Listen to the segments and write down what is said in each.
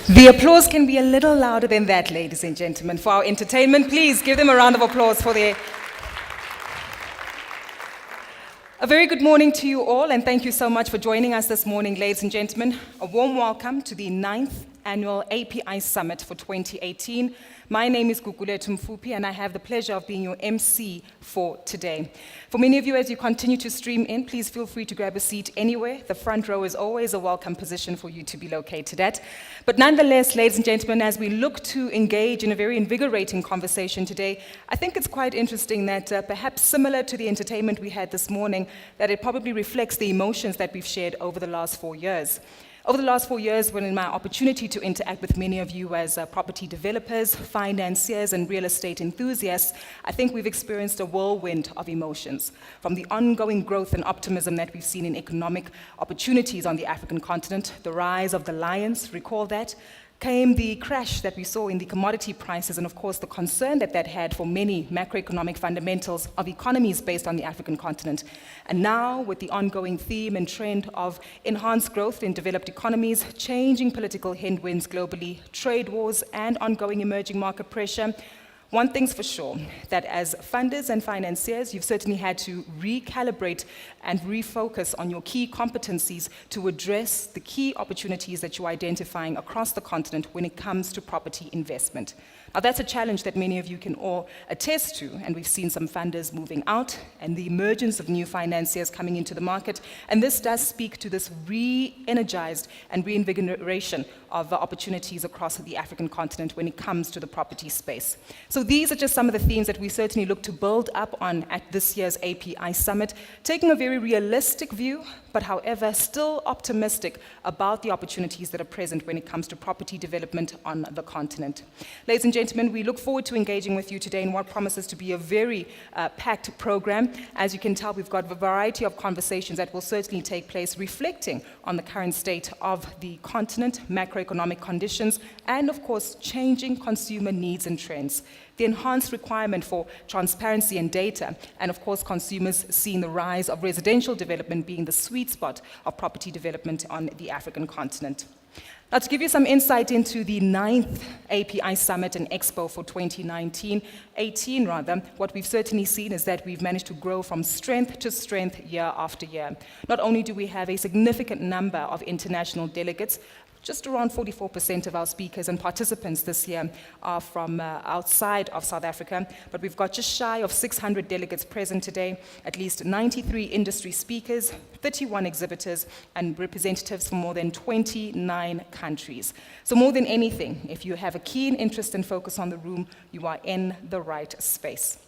The applause can be a little louder than that, ladies and gentlemen, for our entertainment. Please give them a round of applause for their... A very good morning to you all, and thank you so much for joining us this morning, ladies and gentlemen. A warm welcome to the 9th Annual API Summit for 2018. My name is Gugulethu Mfuphi, and I have the pleasure of being your MC for today. For many of you, as you continue to stream in, please feel free to grab a seat anywhere. The front row is always a welcome position for you to be located at. But nonetheless, ladies and gentlemen, as we look to engage in a very invigorating conversation today, I think it's quite interesting that perhaps similar to the entertainment we had this morning, that it probably reflects the emotions that we've shared over the last 4 years. Over the last 4 years, when in my opportunity to interact with many of you as property developers, financiers, and real estate enthusiasts, I think we've experienced a whirlwind of emotions. From the ongoing growth and optimism that we've seen in economic opportunities on the African continent, the rise of the lions, recall that, came the crash that we saw in the commodity prices, and of course the concern that that had for many macroeconomic fundamentals of economies based on the African continent. And now, with the ongoing theme and trend of enhanced growth in developed economies, changing political headwinds globally, trade wars, and ongoing emerging market pressure, one thing's for sure, that as funders and financiers, you've certainly had to recalibrate and refocus on your key competencies to address the key opportunities that you're identifying across the continent when it comes to property investment. Now, that's a challenge that many of you can all attest to, and we've seen some funders moving out and the emergence of new financiers coming into the market, and this does speak to this re-energized and reinvigoration of opportunities across the African continent when it comes to the property space. So these are just some of the themes that we certainly look to build up on at this year's API Summit, taking a very realistic view, but however, still optimistic about the opportunities that are present when it comes to property development on the continent. Ladies and gentlemen, we look forward to engaging with you today in what promises to be a very packed program. As you can tell, we've got a variety of conversations that will certainly take place reflecting on the current state of the continent, macroeconomic conditions, and of course, changing consumer needs and trends. The enhanced requirement for transparency and data, and of course consumers seeing the rise of residential development being the sweet spot of property development on the African continent. Now, to give you some insight into the 9th API Summit and Expo for 2018 rather, what we've certainly seen is that we've managed to grow from strength to strength year after year. Not only do we have a significant number of international delegates, just around 44% of our speakers and participants this year are from outside of South Africa, but we've got just shy of 600 delegates present today, at least 93 industry speakers, 31 exhibitors, and representatives from more than 29 countries. So more than anything, if you have a keen interest and focus on the room, you are in the right space.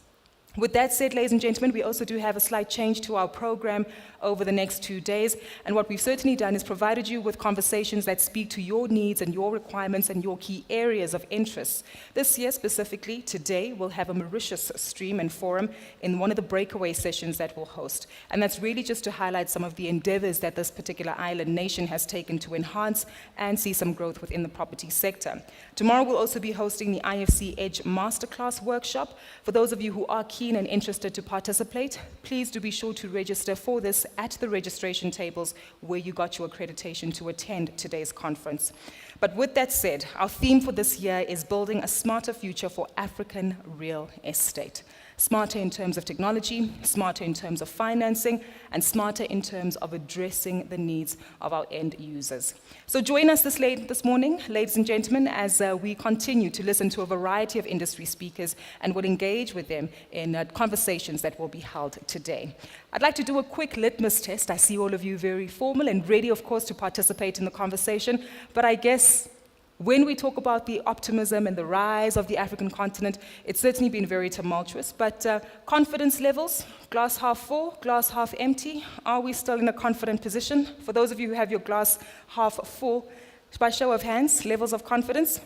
With that said, ladies and gentlemen, we also do have a slight change to our program over the next 2 days. And what we've certainly done is provided you with conversations that speak to your needs and your requirements and your key areas of interest. This year, specifically, today, we'll have a Mauritius stream and forum in one of the breakaway sessions that we'll host. And that's really just to highlight some of the endeavors that this particular island nation has taken to enhance and see some growth within the property sector. Tomorrow, we'll also be hosting the IFC Edge Masterclass workshop. For those of you who are keen and interested to participate, please do be sure to register for this at the registration tables where you got your accreditation to attend today's conference. But with that said, our theme for this year is building a smarter future for African real estate. Smarter in terms of technology, smarter in terms of financing, and smarter in terms of addressing the needs of our end users. So join us this morning, ladies and gentlemen, as we continue to listen to a variety of industry speakers and will engage with them in conversations that will be held today. I'd like to do a quick litmus test. I see all of you very formal and ready, of course, to participate in the conversation, but I guess when we talk about the optimism and the rise of the African continent, it's certainly been very tumultuous, but confidence levels, glass half full, glass half empty, are we still in a confident position? For those of you who have your glass half full, by show of hands, levels of confidence?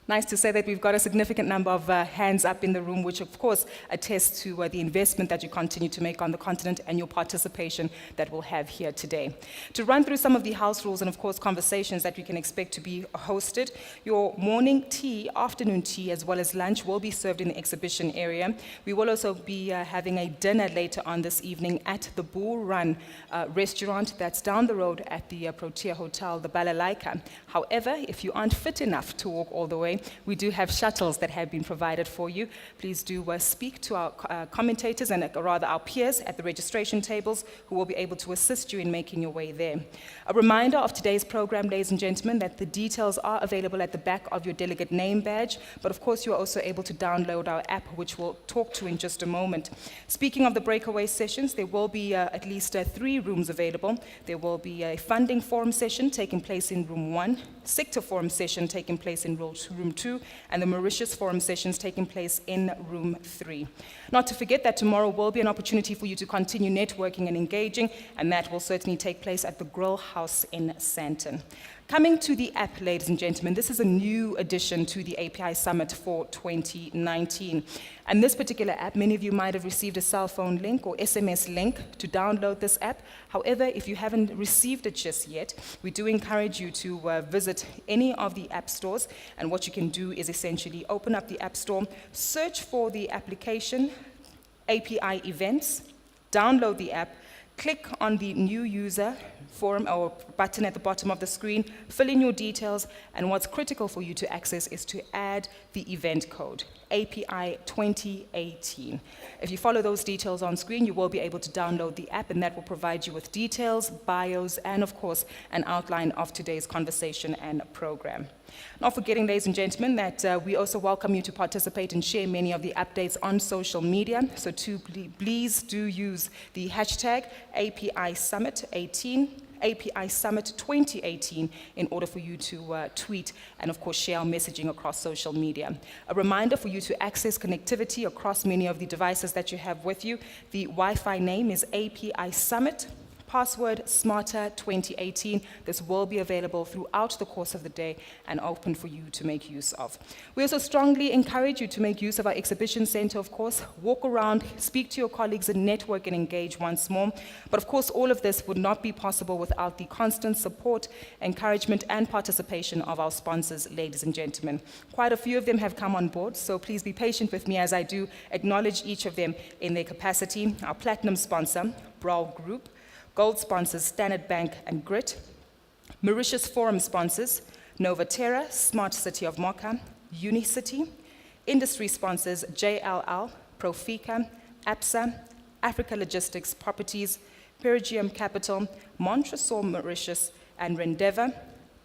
Nice to say that we've got a significant number of hands up in the room, which of course attests to the investment that you continue to make on the continent and your participation that we'll have here today. To run through some of the house rules and of course conversations that we can expect to be hosted, your morning tea, afternoon tea, as well as lunch will be served in the exhibition area. We will also be having a dinner later on this evening at the Bull Run restaurant that's down the road at the Protea Hotel, the Balalaika. However, if you aren't fit enough to walk all the way, we do have shuttles that have been provided for you. Please do speak to our commentators and rather our peers at the registration tables who will be able to assist you in making your way there. A reminder of today's program, ladies and gentlemen, that the details are available at the back of your delegate name badge, but of course you are also able to download our app, which we'll talk to in just a moment. Speaking of the breakaway sessions, there will be at least 3 rooms available. There will be a funding forum session taking place in room 1, sector forum session taking place in room 2, and the Mauritius forum sessions taking place in room 3. Not to forget that tomorrow will be an opportunity for you to continue networking and engaging, and that will certainly take place at the Grill House in Sandton. Coming to the app, ladies and gentlemen, this is a new addition to the API Summit for 2019. And this particular app, many of you might have received a cell phone link or SMS link to download this app. However, if you haven't received it just yet, we do encourage you to visit any of the app stores. And what you can do is essentially open up the app store, search for the application, API Events, download the app, click on the new user form or button at the bottom of the screen, fill in your details, and what's critical for you to access is to add the event code, API 2018. If you follow those details on screen, you will be able to download the app, and that will provide you with details, bios, and of course, an outline of today's conversation and program. Not forgetting, ladies and gentlemen, that we also welcome you to participate and share many of the updates on social media. So please do use the hashtag API Summit 18, API Summit 2018 in order for you to tweet and of course share our messaging across social media. A reminder for you to access connectivity across many of the devices that you have with you. The Wi-Fi name is API Summit. Password Smarter 2018. This will be available throughout the course of the day and open for you to make use of. We also strongly encourage you to make use of our exhibition center, of course. Walk around, speak to your colleagues, and network and engage once more. But of course, all of this would not be possible without the constant support, encouragement, and participation of our sponsors, ladies and gentlemen. Quite a few of them have come on board, so please be patient with me as I do acknowledge each of them in their capacity. Our platinum sponsor, Brow Group. Gold sponsors Standard Bank and Grit, Mauritius Forum sponsors Novaterra, Smart City of Mocha, Unicity, industry sponsors JLL, Profica, APSA, Africa Logistics Properties, Perigium Capital, Montresor Mauritius, and Rendeva,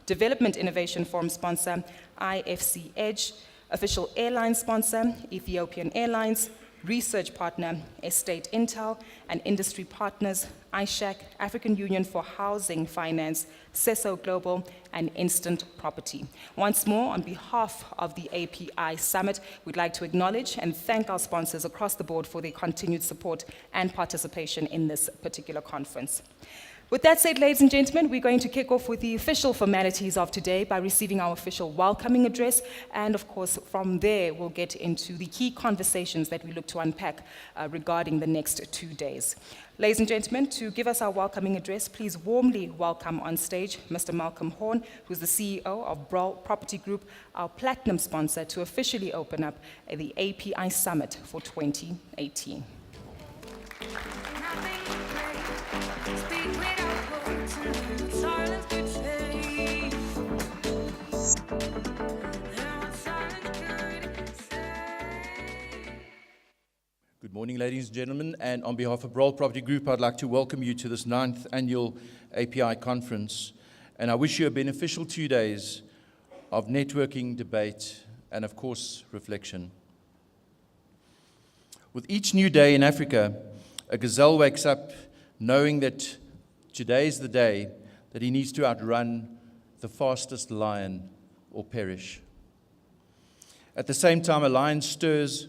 Development Innovation Forum sponsor IFC Edge, official airline sponsor Ethiopian Airlines, research partner Estate Intel, and industry partners iShack, African Union for Housing Finance, CESO Global, and Instant Property. Once more, on behalf of the API Summit, we'd like to acknowledge and thank our sponsors across the board for their continued support and participation in this particular conference. With that said, ladies and gentlemen, we're going to kick off with the official formalities of today by receiving our official welcoming address. And of course, from there, we'll get into the key conversations that we look to unpack regarding the next 2 days. Ladies and gentlemen, to give us our welcoming address, please warmly welcome on stage Mr. Malcolm Horn, who's the CEO of Broll Property Group, our platinum sponsor, to officially open up the API Summit for 2018. Good morning, ladies and gentlemen, and on behalf of Broll Property Group, I'd like to welcome you to this 9th annual API conference, and I wish you a beneficial 2 days of networking, debate, and of course, reflection. With each new day in Africa, a gazelle wakes up knowing that today is the day that he needs to outrun the fastest lion or perish. At the same time, a lion stirs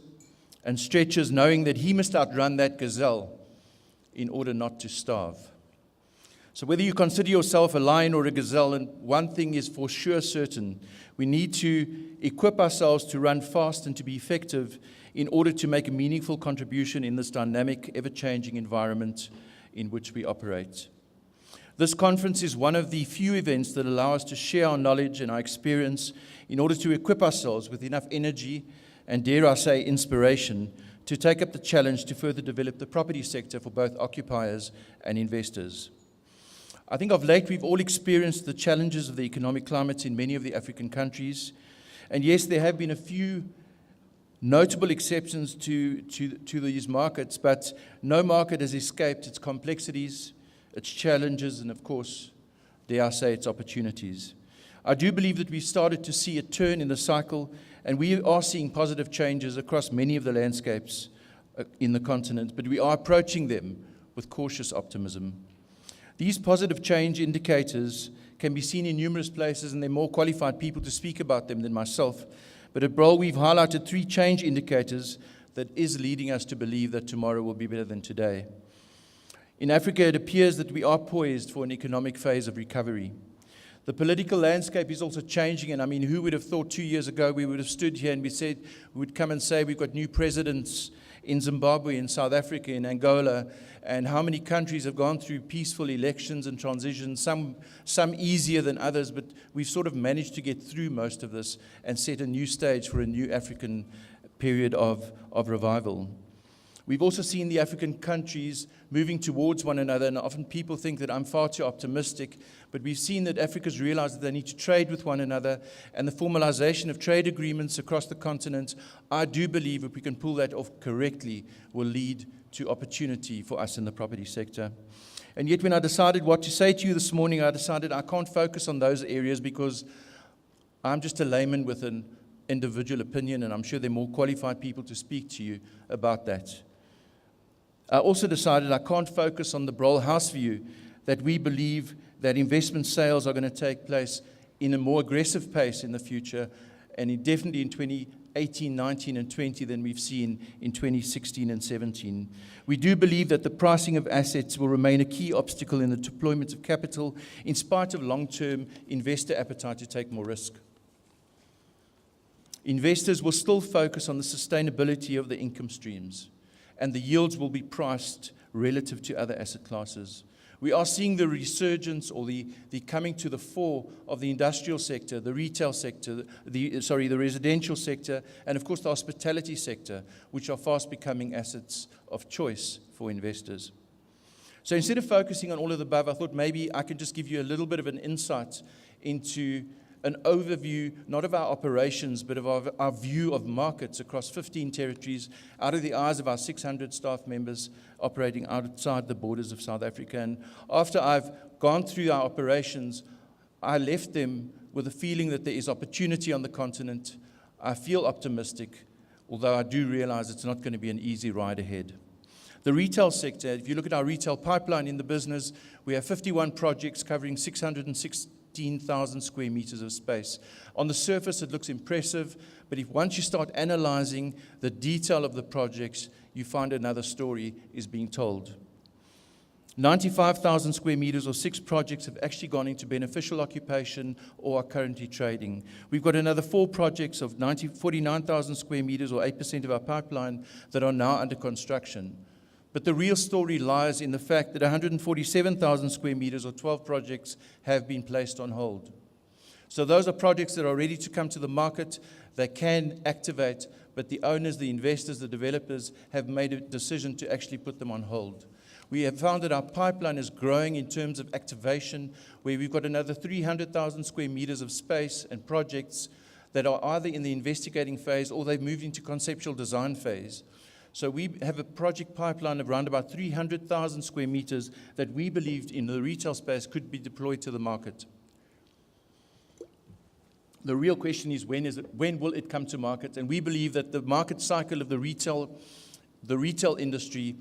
and stretches, knowing that he must outrun that gazelle in order not to starve. So whether you consider yourself a lion or a gazelle, and one thing is for sure certain, we need to equip ourselves to run fast and to be effective in order to make a meaningful contribution in this dynamic, ever-changing environment in which we operate. This conference is one of the few events that allow us to share our knowledge and our experience in order to equip ourselves with enough energy and, dare I say, inspiration to take up the challenge to further develop the property sector for both occupiers and investors. I think of late we've all experienced the challenges of the economic climate in many of the African countries, and yes, there have been a few notable exceptions to these markets, but no market has escaped its complexities, its challenges, and of course, dare I say, its opportunities. I do believe that we've started to see a turn in the cycle, and we are seeing positive changes across many of the landscapes in the continent, but we are approaching them with cautious optimism. These positive change indicators can be seen in numerous places, and there are more qualified people to speak about them than myself. But at Broll, we've highlighted 3 change indicators that is leading us to believe that tomorrow will be better than today. In Africa, it appears that we are poised for an economic phase of recovery. The political landscape is also changing, and I mean, who would have thought 2 years ago we would have stood here and we would come and say we've got new presidents in Zimbabwe, in South Africa, in Angola, and how many countries have gone through peaceful elections and transitions, some easier than others, but we've sort of managed to get through most of this and set a new stage for a new African period of revival. We've also seen the African countries moving towards one another, and often people think that I'm far too optimistic, but we've seen that Africa's realized that they need to trade with one another, and the formalization of trade agreements across the continent, I do believe if we can pull that off correctly, will lead to opportunity for us in the property sector. And yet when I decided what to say to you this morning, I decided I can't focus on those areas because I'm just a layman with an individual opinion, and I'm sure there are more qualified people to speak to you about that. I also decided I can't focus on the Broll house view, that we believe that investment sales are going to take place in a more aggressive pace in the future, and definitely in 2018, 19, and 20 than we've seen in 2016 and 17. We do believe that the pricing of assets will remain a key obstacle in the deployment of capital, in spite of long-term investor appetite to take more risk. Investors will still focus on the sustainability of the income streams, and the yields will be priced relative to other asset classes. We are seeing the resurgence or the coming to the fore of the industrial sector, the retail sector, the residential sector, and of course the hospitality sector, which are fast becoming assets of choice for investors. So instead of focusing on all of the above, I thought maybe I could just give you a little bit of an insight into an overview, not of our operations, but of our view of markets across 15 territories, out of the eyes of our 600 staff members operating outside the borders of South Africa. And after I've gone through our operations, I left them with a feeling that there is opportunity on the continent. I feel optimistic. although I do realize it's not going to be an easy ride ahead. The retail sector, if you look at our retail pipeline in the business, we have 51 projects covering 616,000 square meters of space. On the surface, it looks impressive, but once you start analyzing the detail of the projects, you find another story is being told. 95,000 square meters or 6 projects have actually gone into beneficial occupation or are currently trading. We've got another 4 projects of 49,000 square meters or 8% of our pipeline that are now under construction. But the real story lies in the fact that 147,000 square meters or 12 projects have been placed on hold. So those are projects that are ready to come to the market. They can activate, but the owners, the investors, the developers have made a decision to actually put them on hold. We have found that our pipeline is growing in terms of activation, where we've got another 300,000 square meters of space and projects that are either in the investigating phase or they've moved into conceptual design phase. So we have a project pipeline of around about 300,000 square meters that we believed in the retail space could be deployed to the market. The real question is when will it come to market? And we believe that the market cycle of the retail industry,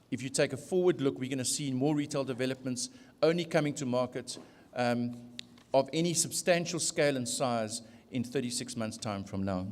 if you take a forward look, we're going to see more retail developments only coming to market of any substantial scale and size in 36 months' time from now.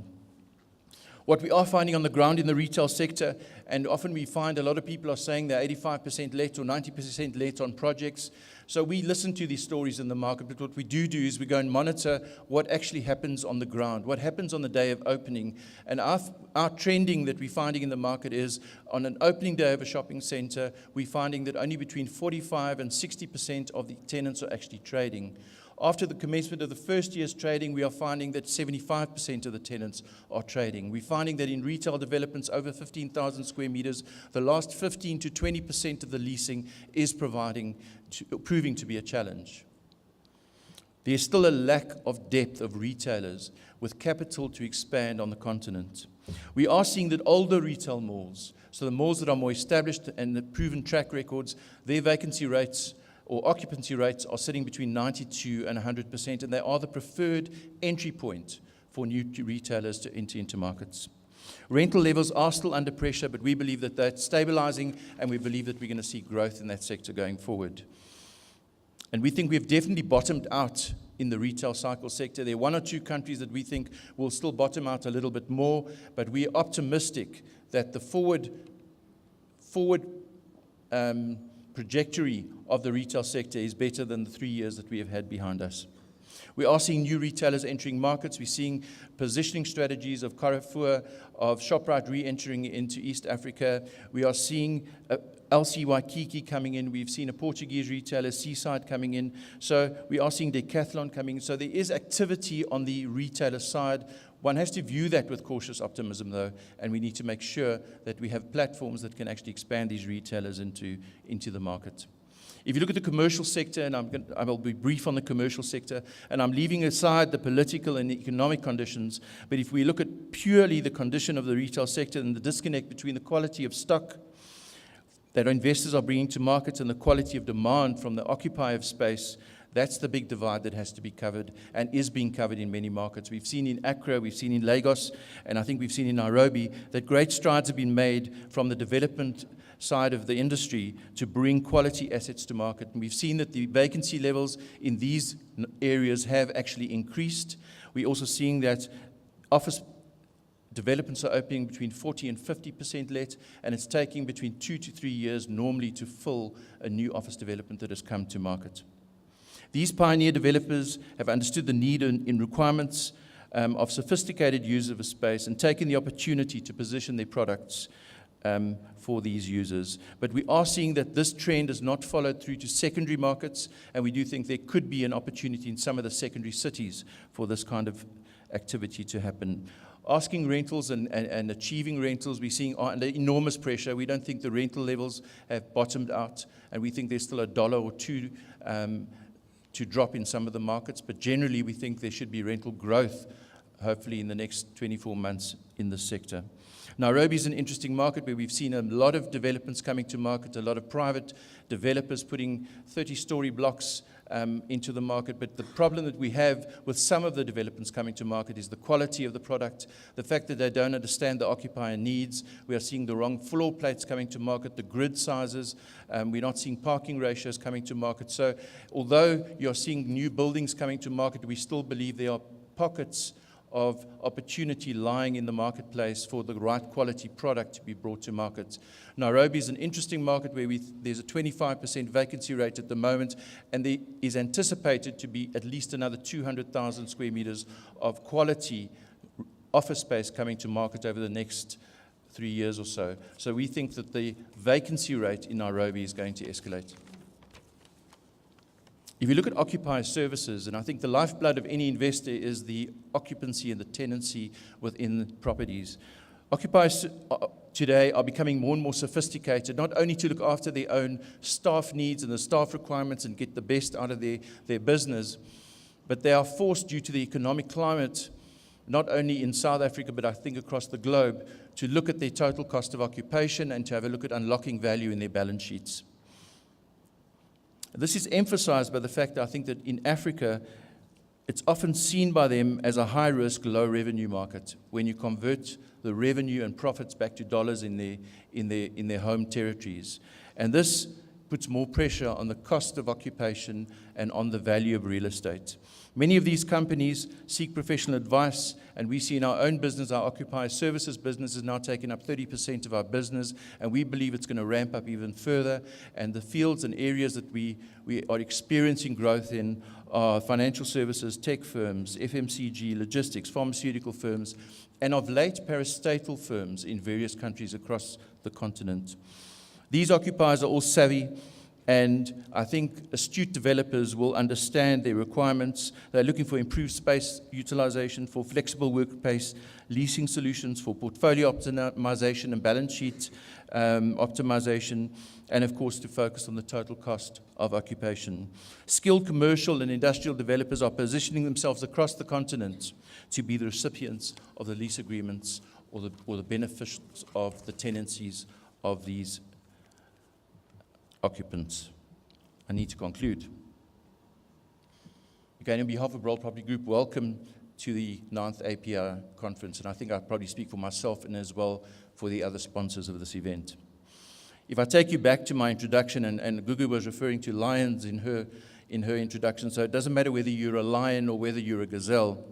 What we are finding on the ground in the retail sector, and often we find a lot of people are saying they're 85% let or 90% let on projects. So we listen to these stories in the market, but what we do is we go and monitor what actually happens on the ground, what happens on the day of opening. And our trending that we're finding in the market is on an opening day of a shopping center, we're finding that only between 45 and 60% of the tenants are actually trading. After the commencement of the first year's trading, we are finding that 75% of the tenants are trading. We're finding that in retail developments over 15,000 square meters, the last 15 to 20% of the leasing is proving to be a challenge. There's still a lack of depth of retailers with capital to expand on the continent. We are seeing that older retail malls, so the malls that are more established and the proven track records, their vacancy rates or occupancy rates are sitting between 92 and 100%, and they are the preferred entry point for new retailers to enter into markets. Rental levels are still under pressure, but we believe that that's stabilizing, and we believe that we're going to see growth in that sector going forward. And we think we've definitely bottomed out in the retail cycle sector. There are 1 or 2 countries that we think will still bottom out a little bit more, but we are optimistic that the forward trajectory of the retail sector is better than the 3 years that we have had behind us. We are seeing new retailers entering markets. We're seeing positioning strategies of Carrefour, of Shoprite re-entering into East Africa. We are seeing LC Waikiki coming in. We've seen a Portuguese retailer, Seaside, coming in. So we are seeing Decathlon coming in. So there is activity on the retailer side. One has to view that with cautious optimism, though, and we need to make sure that we have platforms that can actually expand these retailers into the market. If you look at the commercial sector, and I will be brief on the commercial sector, and I'm leaving aside the political and economic conditions, but if we look at purely the condition of the retail sector and the disconnect between the quality of stock that investors are bringing to markets and the quality of demand from the occupier of space, that's the big divide that has to be covered and is being covered in many markets. We've seen in Accra, we've seen in Lagos, and I think we've seen in Nairobi that great strides have been made from the development side of the industry to bring quality assets to market. And we've seen that the vacancy levels in these areas have actually increased. We're also seeing that office developments are opening between 40 and 50% let, and it's taking between 2 to 3 years normally to fill a new office development that has come to market. These pioneer developers have understood the need and requirements of sophisticated users of a space and taken the opportunity to position their products for these users. But we are seeing that this trend has not followed through to secondary markets, and we do think there could be an opportunity in some of the secondary cities for this kind of activity to happen. Asking rentals and achieving rentals, we're seeing under enormous pressure. We don't think the rental levels have bottomed out, and we think there's still $1 or $2 to drop in some of the markets, but generally we think there should be rental growth hopefully in the next 24 months in this sector. Nairobi is an interesting market where we've seen a lot of developments coming to market, a lot of private developers putting 30-story blocks into the market. But the problem that we have with some of the developments coming to market is the quality of the product, the fact that they don't understand the occupier needs. We are seeing the wrong floor plates coming to market, the grid sizes. We're not seeing parking ratios coming to market. So although you're seeing new buildings coming to market, we still believe there are pockets of opportunity lying in the marketplace for the right quality product to be brought to market. Nairobi is an interesting market where there's a 25% vacancy rate at the moment, and there is anticipated to be at least another 200,000 square meters of quality office space coming to market over the next 3 years or so. So we think that the vacancy rate in Nairobi is going to escalate. If you look at occupier services, and I think the lifeblood of any investor is the occupancy and the tenancy within properties. Occupiers today are becoming more and more sophisticated, not only to look after their own staff needs and the staff requirements and get the best out of their business, but they are forced due to the economic climate, not only in South Africa, but I think across the globe, to look at their total cost of occupation and to have a look at unlocking value in their balance sheets. This is emphasized by the fact that I think that in Africa, it's often seen by them as a high-risk, low-revenue market when you convert the revenue and profits back to dollars in their home territories. And this puts more pressure on the cost of occupation and on the value of real estate. Many of these companies seek professional advice, and we see in our own business, our occupier services business is now taking up 30% of our business, and we believe it's going to ramp up even further. And the fields and areas that we are experiencing growth in are financial services, tech firms, FMCG, logistics, pharmaceutical firms, and of late, parastatal firms in various countries across the continent. These occupiers are all savvy, and I think astute developers will understand their requirements. They're looking for improved space utilization, for flexible workspace leasing solutions, for portfolio optimization and balance sheet optimization, and of course to focus on the total cost of occupation. Skilled commercial and industrial developers are positioning themselves across the continent to be the recipients of the lease agreements or the beneficiaries of the tenancies of these occupants. I need to conclude. Again, on behalf of World Property Group, welcome to the 9th API conference, and I think I probably speak for myself and as well for the other sponsors of this event. If I take you back to my introduction, and Gugu was referring to lions in her introduction, so it doesn't matter whether you're a lion or whether you're a gazelle,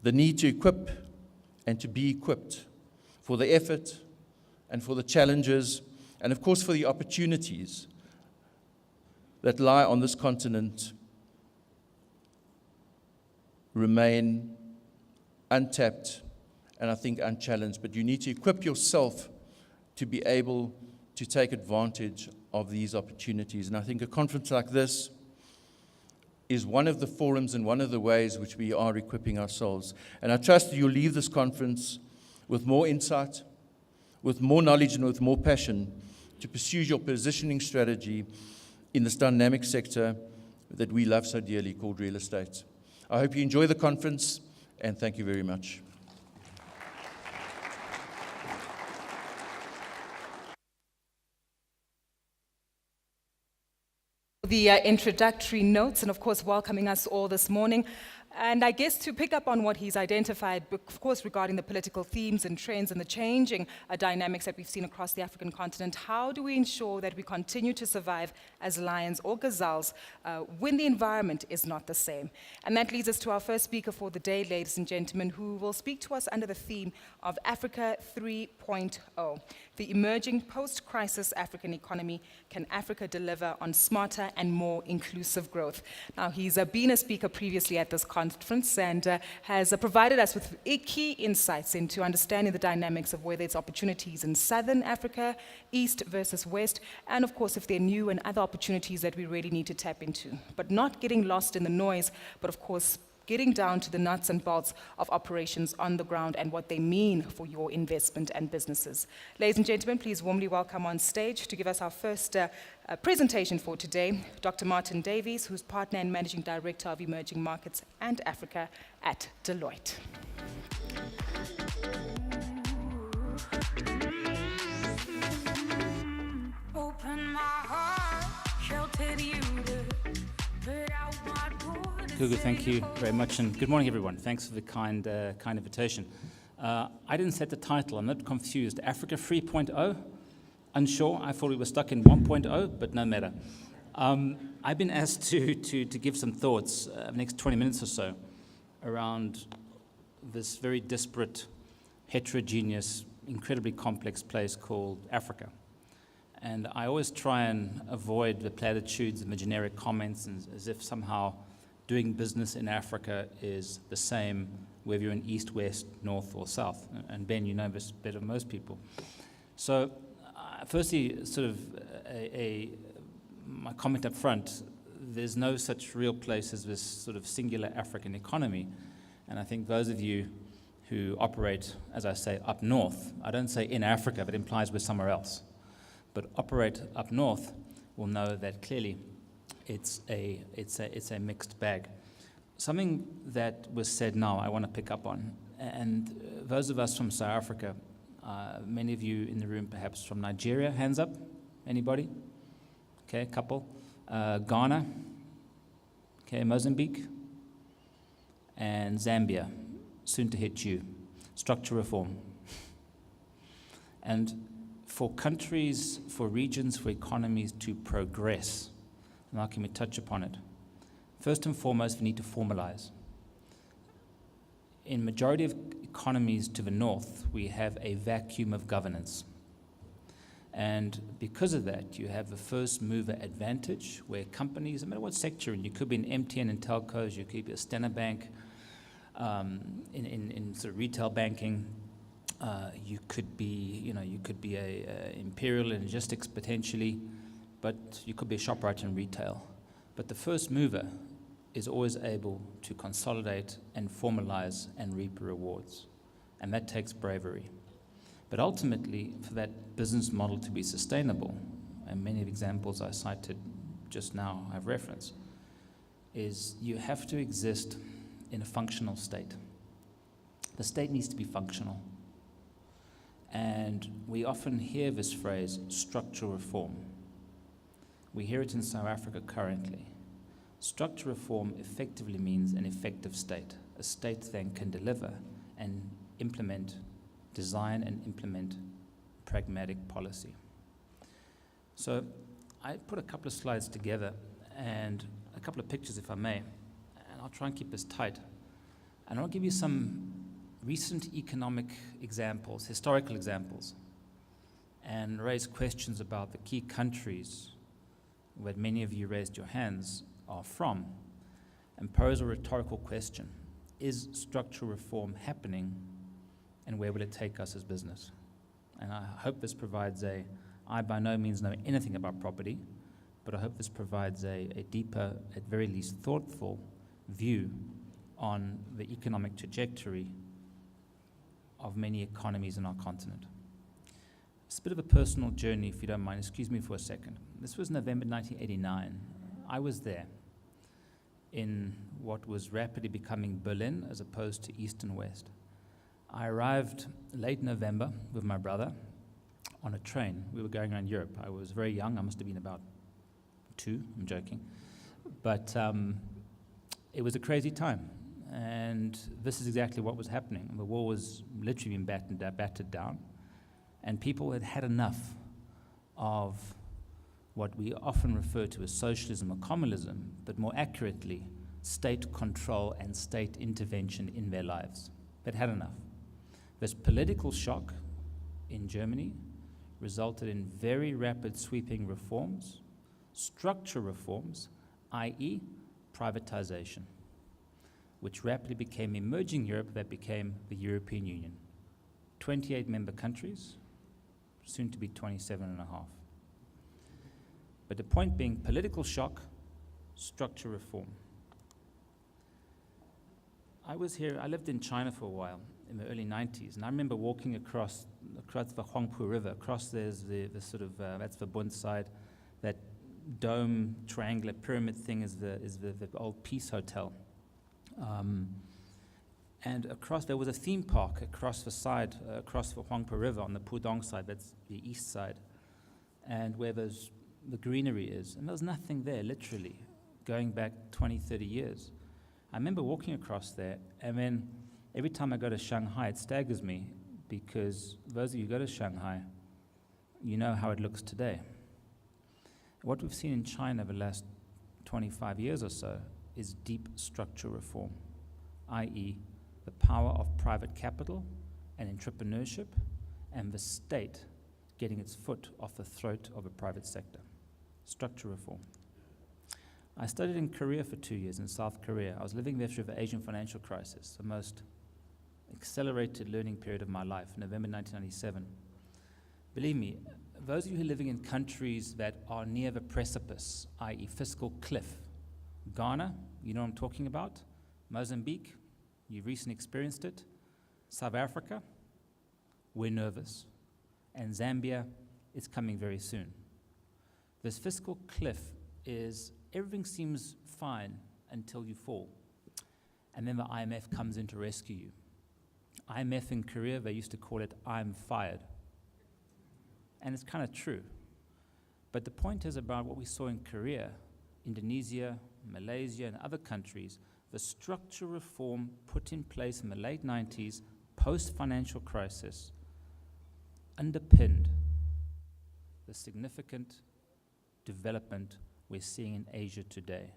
the need to equip and to be equipped for the effort and for the challenges and of course for the opportunities that lie on this continent remain untapped and I think unchallenged. But you need to equip yourself to be able to take advantage of these opportunities. And I think a conference like this is one of the forums and one of the ways which we are equipping ourselves. And I trust that you'll leave this conference with more insight, with more knowledge and with more passion to pursue your positioning strategy in this dynamic sector that we love so dearly called real estate. I hope you enjoy the conference, and thank you very much. The introductory notes, and of course welcoming us all this morning. And I guess to pick up on what he's identified, of course, regarding the political themes and trends and the changing dynamics that we've seen across the African continent, how do we ensure that we continue to survive as lions or gazelles when the environment is not the same? And that leads us to our first speaker for the day, ladies and gentlemen, who will speak to us under the theme of Africa 3.0, the emerging post-crisis African economy. Can Africa deliver on smarter and more inclusive growth? Now, he's been a speaker previously at this conference and has provided us with key insights into understanding the dynamics of whether it's opportunities in Southern Africa, East versus West, and of course if there are new and other opportunities that we really need to tap into. But not getting lost in the noise, but of course getting down to the nuts and bolts of operations on the ground and what they mean for your investment and businesses. Ladies and gentlemen, please warmly welcome on stage to give us our first presentation for today, Dr. Martin Davies, who's Partner and Managing Director of Emerging Markets and Africa at Deloitte. Open my heart, shelter you put out my borders. Gugu, thank you very much, and good morning, everyone. Thanks for the kind invitation. I didn't set the title. I'm not confused. Africa 3.0? Unsure. I thought we were stuck in 1.0, but no matter. I've been asked to give some thoughts the next 20 minutes or so around this very disparate, heterogeneous, incredibly complex place called Africa. And I always try and avoid the platitudes and the generic comments as if somehow doing business in Africa is the same whether you're in east, west, north, or south. And Ben, you know this better than most people. So firstly, sort of my comment up front, there's no such real place as this sort of singular African economy. And I think those of you who operate, as I say, up north, I don't say in Africa, but implies we're somewhere else, but operate up north will know that clearly it's a mixed bag. Something that was said now I want to pick up on, and those of us from South Africa, many of you in the room perhaps from Nigeria, hands up, anybody? Okay, a couple. Ghana, okay, Mozambique, and Zambia, soon to hit you. Structure reform. And for countries, for regions, for economies to progress, and how can we touch upon it? First and foremost, we need to formalize. In majority of economies to the north, we have a vacuum of governance. And because of that, you have the first mover advantage where companies, no matter what sector, and you could be in MTN and telcos, you could be a Stena Bank, in sort of retail banking, you could be a Imperial in logistics potentially, but you could be a ShopRite in retail. But the first mover is always able to consolidate and formalize and reap rewards. And that takes bravery. But ultimately, for that business model to be sustainable, and many of the examples I cited just now have reference, is you have to exist in a functional state. The state needs to be functional. And we often hear this phrase, structural reform. We hear it in South Africa currently. Structural reform effectively means an effective state. A state then can deliver and implement, design and implement pragmatic policy. So I put a couple of slides together and a couple of pictures, if I may, and I'll try and keep this tight. And I'll give you some recent economic examples, historical examples, and raise questions about the key countries where many of you raised your hands are from, and pose a rhetorical question. Is structural reform happening, and where will it take us as business? And I hope this provides I by no means know anything about property, but I hope this provides a deeper, at very least thoughtful view on the economic trajectory of many economies in our continent. It's a bit of a personal journey, if you don't mind. Excuse me for a second. This was November 1989. I was there in what was rapidly becoming Berlin as opposed to East and West. I arrived late November with my brother on a train. We were going around Europe. I was very young. I must have been about 2. I'm joking. But it was a crazy time. And this is exactly what was happening. The war was literally being battered down. And people had had enough of what we often refer to as socialism or communism, but more accurately, state control and state intervention in their lives. They'd had enough. This political shock in Germany resulted in very rapid sweeping reforms, structural reforms, i.e. privatization, which rapidly became emerging Europe that became the European Union. 28 member countries, soon to be 27 and a half. But the point being political shock, structural reform. I lived in China for a while in the early 90s, and I remember walking across the Huangpu River. Across there's the sort of, that's the Bund side, that dome, triangular pyramid thing is the old Peace Hotel. And across, there was a theme park across the side, across the Huangpu River on the Pudong side, that's the east side, and where the greenery is. And there was nothing there, literally, going back 20, 30 years. I remember walking across there, and then every time I go to Shanghai, it staggers me, because those of you who go to Shanghai, you know how it looks today. What we've seen in China over the last 25 years or so is deep structural reform, i.e., the power of private capital and entrepreneurship, and the state getting its foot off the throat of the private sector. Structural reform. I studied in Korea for 2 years, in South Korea. I was living there through the Asian financial crisis, the most accelerated learning period of my life, November 1997. Believe me, those of you who are living in countries that are near the precipice, i.e. fiscal cliff, Ghana, you know what I'm talking about, Mozambique, you've recently experienced it, South Africa, we're nervous, and Zambia, it's coming very soon. This fiscal cliff is, everything seems fine until you fall, and then the IMF comes in to rescue you. IMF in Korea, they used to call it, I'm fired. And it's kind of true. But the point is about what we saw in Korea, Indonesia, Malaysia, and other countries, the structural reform put in place in the late 90s, post-financial crisis, underpinned the significant development we're seeing in Asia today.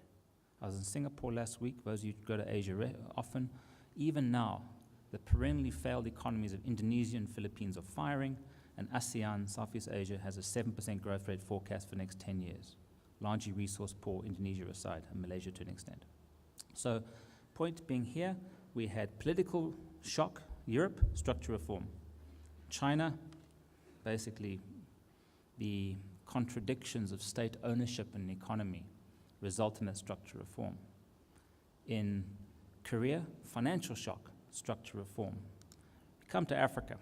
I was in Singapore last week. Those of you who go to Asia often, even now, the perennially failed economies of Indonesia and Philippines are firing, and ASEAN, Southeast Asia, has a 7% growth rate forecast for the next 10 years, largely resource poor, Indonesia aside, and Malaysia to an extent. So, point being here, we had political shock, Europe, structural reform. China, basically the contradictions of state ownership in the economy result in that structural reform. In Korea, financial shock, structural reform. We come to Africa.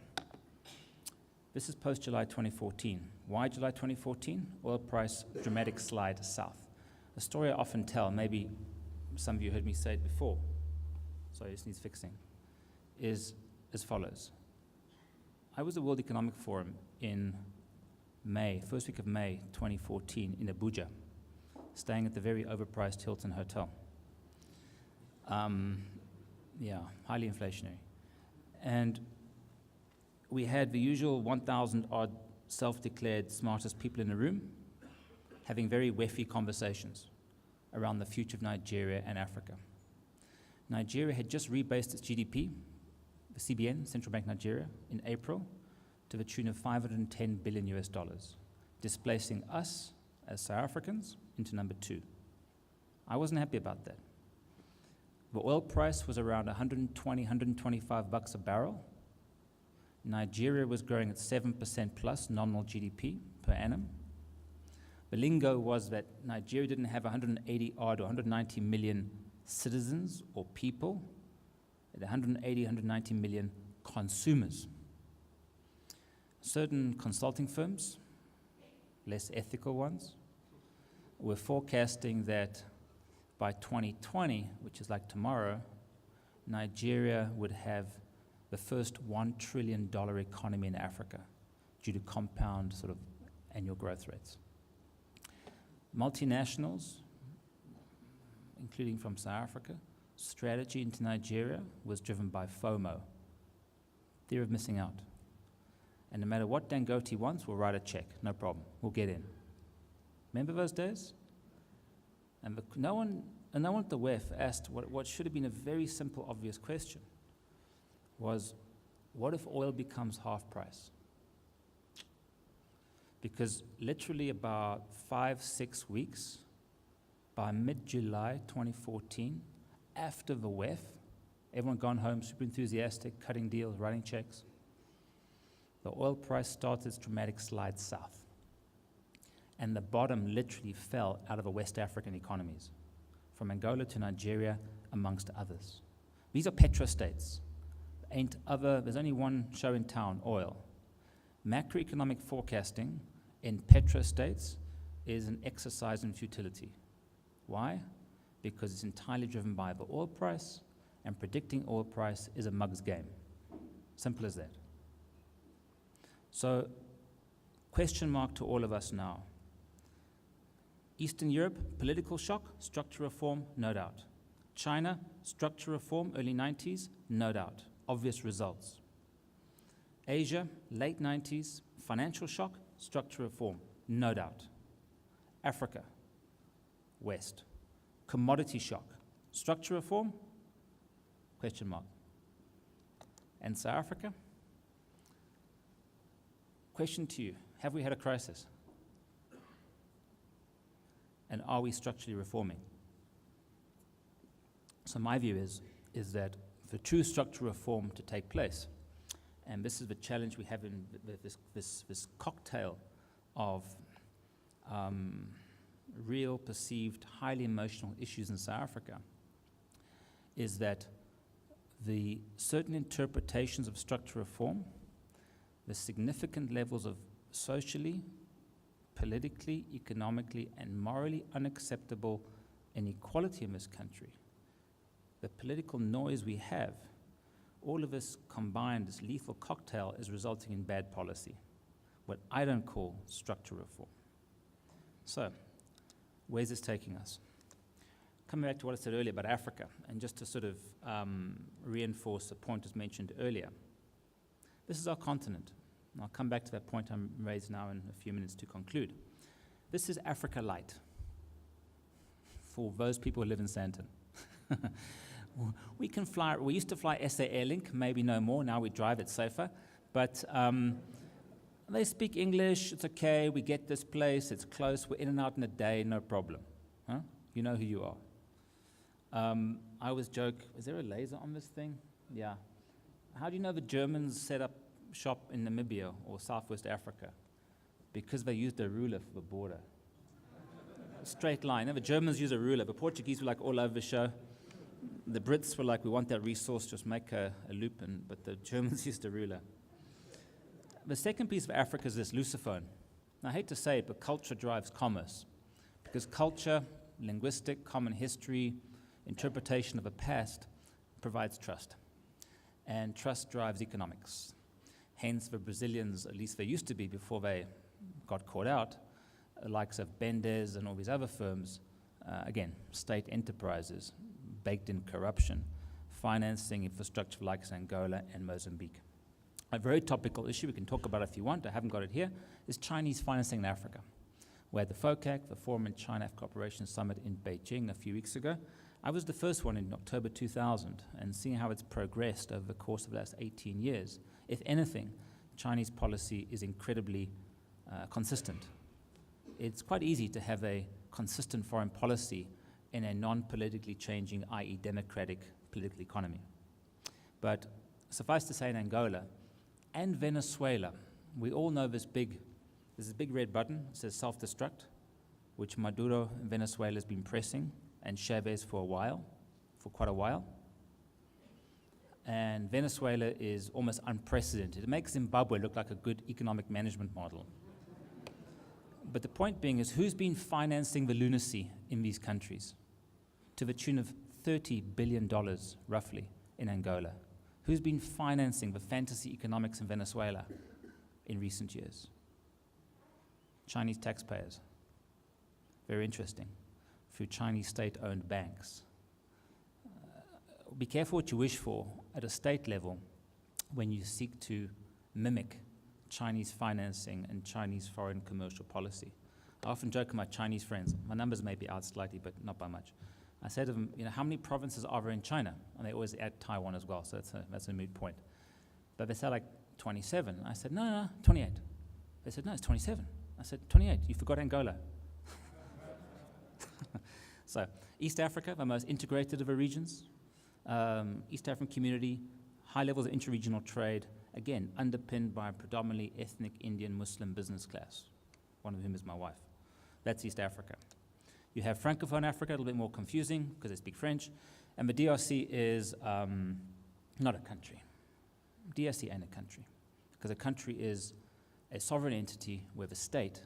This is post-July 2014. Why July 2014? Oil price, dramatic slide south. A story I often tell, maybe some of you heard me say it before, sorry, this needs fixing, is as follows. I was at the World Economic Forum in May, first week of May 2014 in Abuja, staying at the very overpriced Hilton Hotel. Yeah, highly inflationary. And we had the usual 1,000 odd self-declared smartest people in the room having very weffy conversations around the future of Nigeria and Africa. Nigeria had just rebased its GDP, the CBN, Central Bank Nigeria, in April to the tune of $510 billion US, displacing us as South Africans into number 2. I wasn't happy about that. The oil price was around 120, 125 bucks a barrel. Nigeria was growing at 7% plus nominal GDP per annum. The lingo was that Nigeria didn't have 180 odd or 190 million citizens or people, it had 180, 190 million consumers. Certain consulting firms, less ethical ones, were forecasting that by 2020, which is like tomorrow, Nigeria would have the first $1 trillion economy in Africa due to compound sort of annual growth rates. Multinationals, including from South Africa, strategy into Nigeria was driven by FOMO, fear of missing out. And no matter what Dangote wants, we'll write a check, no problem, we'll get in. Remember those days? And no one at the WEF asked what should have been a very simple, obvious question, was what if oil becomes half price? Because literally about 5-6 weeks, by mid-July 2014, after the WEF, everyone gone home, super enthusiastic, cutting deals, writing checks, the oil price started its dramatic slide south. And the bottom literally fell out of the West African economies, from Angola to Nigeria, amongst others. These are petrostates. There's only one show in town, oil. Macroeconomic forecasting in petrostates is an exercise in futility. Why? Because it's entirely driven by the oil price, and predicting oil price is a mug's game. Simple as that. So, question mark to all of us now. Eastern Europe, political shock, structure reform, no doubt. China, structure reform, early 90s, no doubt. Obvious results. Asia, late 90s, financial shock, structure reform, no doubt. Africa, West, commodity shock, structure reform, question mark. And South Africa, question to you, have we had a crisis? And are we structurally reforming? So my view is that for true structural reform to take place, and this is the challenge we have in this cocktail of real, perceived, highly emotional issues in South Africa, is that the certain interpretations of structural reform, the significant levels of socially, politically, economically, and morally unacceptable inequality in this country, the political noise we have, all of this combined, this lethal cocktail, is resulting in bad policy, what I don't call structural reform. So, where's this taking us? Coming back to what I said earlier about Africa, and just to sort of reinforce a point as mentioned earlier, this is our continent. And I'll come back to that point I'm raised now in a few minutes to conclude. This is Africa Light for those people who live in Sandton. We can fly, we used to fly SA Airlink, maybe no more, now we drive it safer, but they speak English, it's okay, we get this place, it's close, we're in and out in a day, no problem. Huh? You know who you are. I always joke, is there a laser on this thing? Yeah. How do you know the Germans set up shop in Namibia or Southwest Africa? Because they used a ruler for the border. Straight line. The Germans use a ruler. The Portuguese were like all over the show. The Brits were like, we want that resource, just make a loop, but the Germans used a ruler. The second piece of Africa is this Lusophone. Now, I hate to say it, but culture drives commerce. Because culture, linguistic, common history, interpretation of the past provides trust. And trust drives economics. Hence, the Brazilians, at least they used to be before they got caught out, the likes of Bendes and all these other firms, again, state enterprises, baked in corruption, financing infrastructure like Angola and Mozambique. A very topical issue, we can talk about it if you want, I haven't got it here, is Chinese financing in Africa. We had the FOCAC, the Forum in China Africa Cooperation Summit in Beijing a few weeks ago. I was the first one in October 2000, and seeing how it's progressed over the course of the last 18 years, if anything, Chinese policy is incredibly consistent. It's quite easy to have a consistent foreign policy in a non-politically changing, i.e. democratic political economy. But suffice to say in Angola and Venezuela, we all know there's this big red button, it says self-destruct, which Maduro in Venezuela has been pressing, and Chavez for quite a while. And Venezuela is almost unprecedented. It makes Zimbabwe look like a good economic management model. But the point being is, who's been financing the lunacy in these countries to the tune of $30 billion, roughly, in Angola? Who's been financing the fantasy economics in Venezuela in recent years? Chinese taxpayers. Very interesting. Through Chinese state-owned banks. Be careful what you wish for at a state level when you seek to mimic Chinese financing and Chinese foreign commercial policy. I often joke with my Chinese friends. My numbers may be out slightly, but not by much. I say to them, how many provinces are there in China? And they always add Taiwan as well, so that's a moot point. But they say like 27. I said, no, 28. They said, no, it's 27. I said, 28. You forgot Angola. So, East Africa, the most integrated of the regions. East African community, high levels of interregional trade, again, underpinned by a predominantly ethnic Indian Muslim business class, one of whom is my wife. That's East Africa. You have Francophone Africa, a little bit more confusing because they speak French. And the DRC is not a country. DRC ain't a country, because a country is a sovereign entity where the state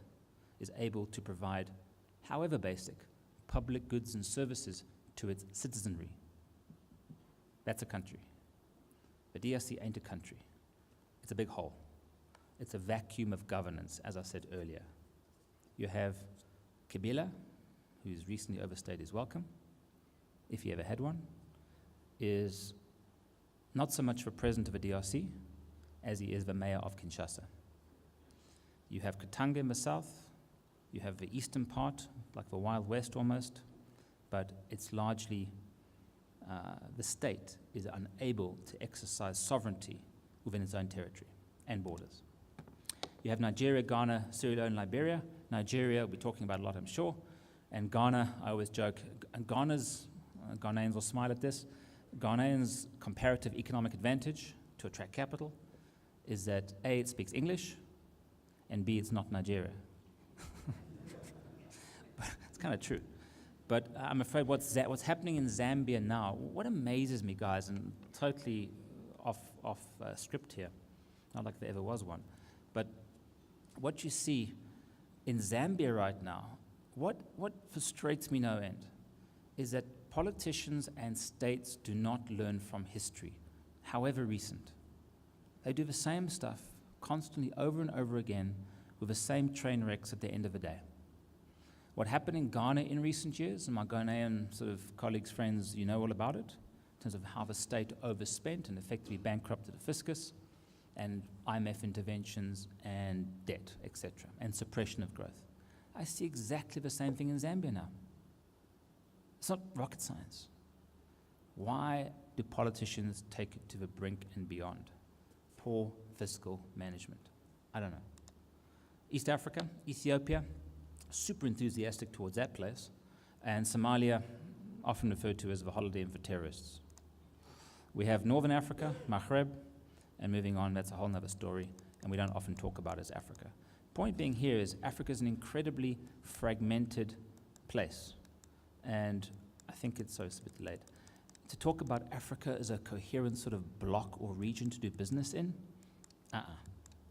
is able to provide, however basic, public goods and services to its citizenry. That's a country. The DRC ain't a country. It's a big hole. It's a vacuum of governance, as I said earlier. You have Kabila, who's recently overstayed his welcome, if he ever had one, is not so much the president of the DRC as he is the mayor of Kinshasa. You have Katanga in the south, you have the eastern part, like the Wild West almost, but it's largely the state is unable to exercise sovereignty within its own territory and borders. You have Nigeria, Ghana, Sierra Leone, Liberia. Nigeria, we'll be talking about a lot, I'm sure. And Ghana, I always joke, and Ghanaians will smile at this, Ghanaians' comparative economic advantage to attract capital is that A, it speaks English, and B, it's not Nigeria. But it's kind of true. But I'm afraid what's happening in Zambia now, what amazes me, guys, and totally off script here, not like there ever was one, but what you see in Zambia right now, what frustrates me no end is that politicians and states do not learn from history, however recent. They do the same stuff constantly over and over again with the same train wrecks at the end of the day. What happened in Ghana in recent years, and my Ghanaian sort of colleagues, friends, you know all about it, in terms of how the state overspent and effectively bankrupted the fiscus, and IMF interventions and debt, etc., and suppression of growth. I see exactly the same thing in Zambia now. It's not rocket science. Why do politicians take it to the brink and beyond? Poor fiscal management. I don't know. East Africa, Ethiopia, super enthusiastic towards that place, and Somalia, often referred to as the holiday inn for terrorists. We have Northern Africa, Maghreb, and moving on, that's a whole other story, and we don't often talk about as Africa. Point being here is Africa is an incredibly fragmented place, and I think it's a bit late. To talk about Africa as a coherent sort of block or region to do business in,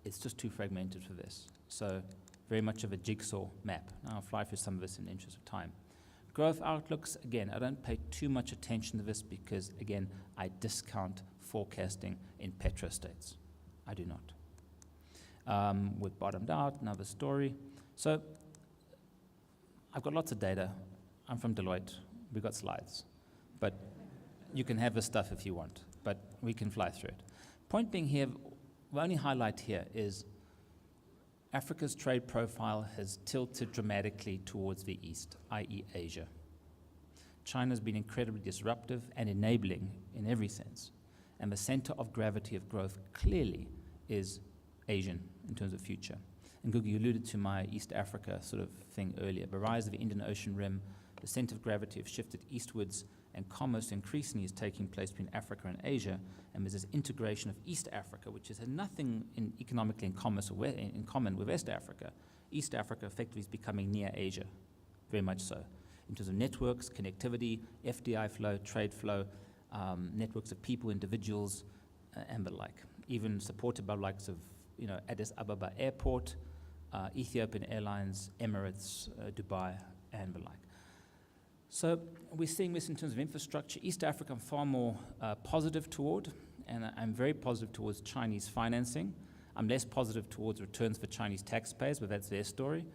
it's just too fragmented for this. So very much of a jigsaw map. Now I'll fly through some of this in the interest of time. Growth outlooks, again, I don't pay too much attention to this because, again, I discount forecasting in petrostates. I do not. We've bottomed out, another story. So I've got lots of data. I'm from Deloitte. We've got slides. But you can have this stuff if you want, but we can fly through it. Point being here, the only highlight here is Africa's trade profile has tilted dramatically towards the east, i.e. Asia. China's been incredibly disruptive and enabling in every sense. And the center of gravity of growth clearly is Asian in terms of future. And Gugu, you alluded to my East Africa sort of thing earlier. The rise of the Indian Ocean Rim, the center of gravity have shifted eastwards, and commerce increasingly is taking place between Africa and Asia. And there's this integration of East Africa, which has had nothing economically in commerce or in common with West Africa. East Africa effectively is becoming near Asia, very much so, in terms of networks, connectivity, FDI flow, trade flow, networks of people, individuals, and the like. Even supported by likes of, Addis Ababa Airport, Ethiopian Airlines, Emirates, Dubai, and the like. So we're seeing this in terms of infrastructure. East Africa I'm far more positive toward, and I'm very positive towards Chinese financing. I'm less positive towards returns for Chinese taxpayers, but that's their story.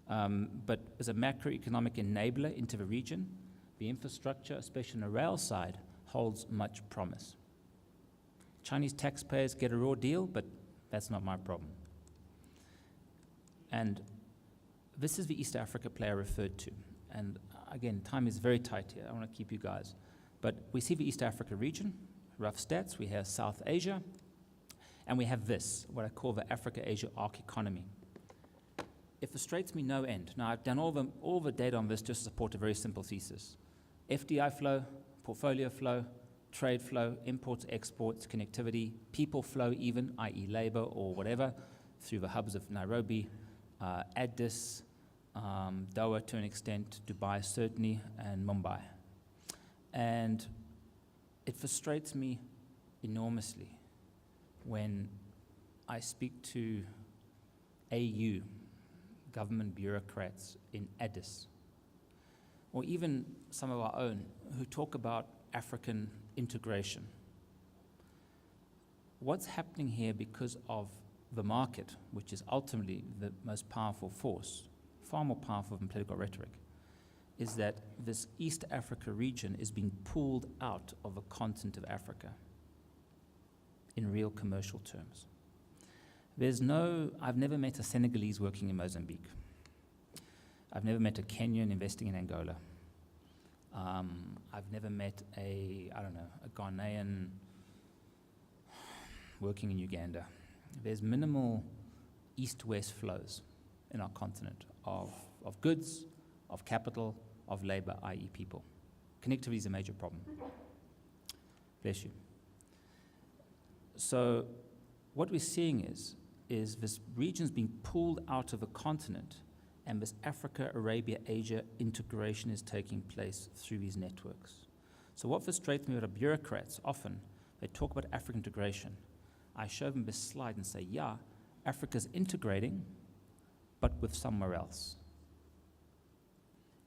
But as a macroeconomic enabler into the region, the infrastructure, especially on the rail side, holds much promise. Chinese taxpayers get a raw deal, but that's not my problem. And this is the East Africa play I referred to. And again, time is very tight here. I want to keep you guys. But we see the East Africa region, rough stats. We have South Asia. And we have this, what I call the Africa-Asia arc economy. It frustrates me no end. Now, I've done all the data on this just to support a very simple thesis. FDI flow, portfolio flow, trade flow, imports, exports, connectivity, people flow even, i.e. labor or whatever, through the hubs of Nairobi, Addis, Doha to an extent, Dubai certainly, and Mumbai. And it frustrates me enormously when I speak to AU, government bureaucrats in Addis, or even some of our own who talk about African integration. What's happening here because of the market, which is ultimately the most powerful force, far more powerful than political rhetoric, is that this East Africa region is being pulled out of the continent of Africa in real commercial terms. I've never met a Senegalese working in Mozambique. I've never met a Kenyan investing in Angola. I've never met a Ghanaian working in Uganda. There's minimal east-west flows in our continent of goods, of capital, of labor, i.e. people. Connectivity is a major problem. Bless you. So what we're seeing is this region's being pulled out of the continent, and this Africa, Arabia, Asia integration is taking place through these networks. So what frustrates me with our bureaucrats, often they talk about African integration. I show them this slide and say, yeah, Africa's integrating, but with somewhere else.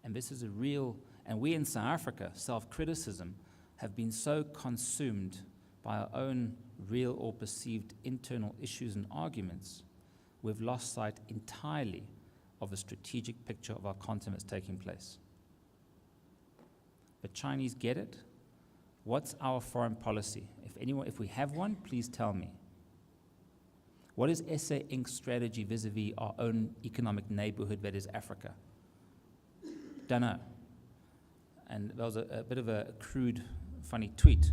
And this is a real, and we in South Africa, self-criticism, have been so consumed by our own real or perceived internal issues and arguments, we've lost sight entirely of the strategic picture of our continent that's taking place. The Chinese get it. What's our foreign policy? If we have one, please tell me. What is SA Inc.'s strategy vis-a-vis our own economic neighborhood that is Africa? Don't know. And there was a bit of a crude, funny tweet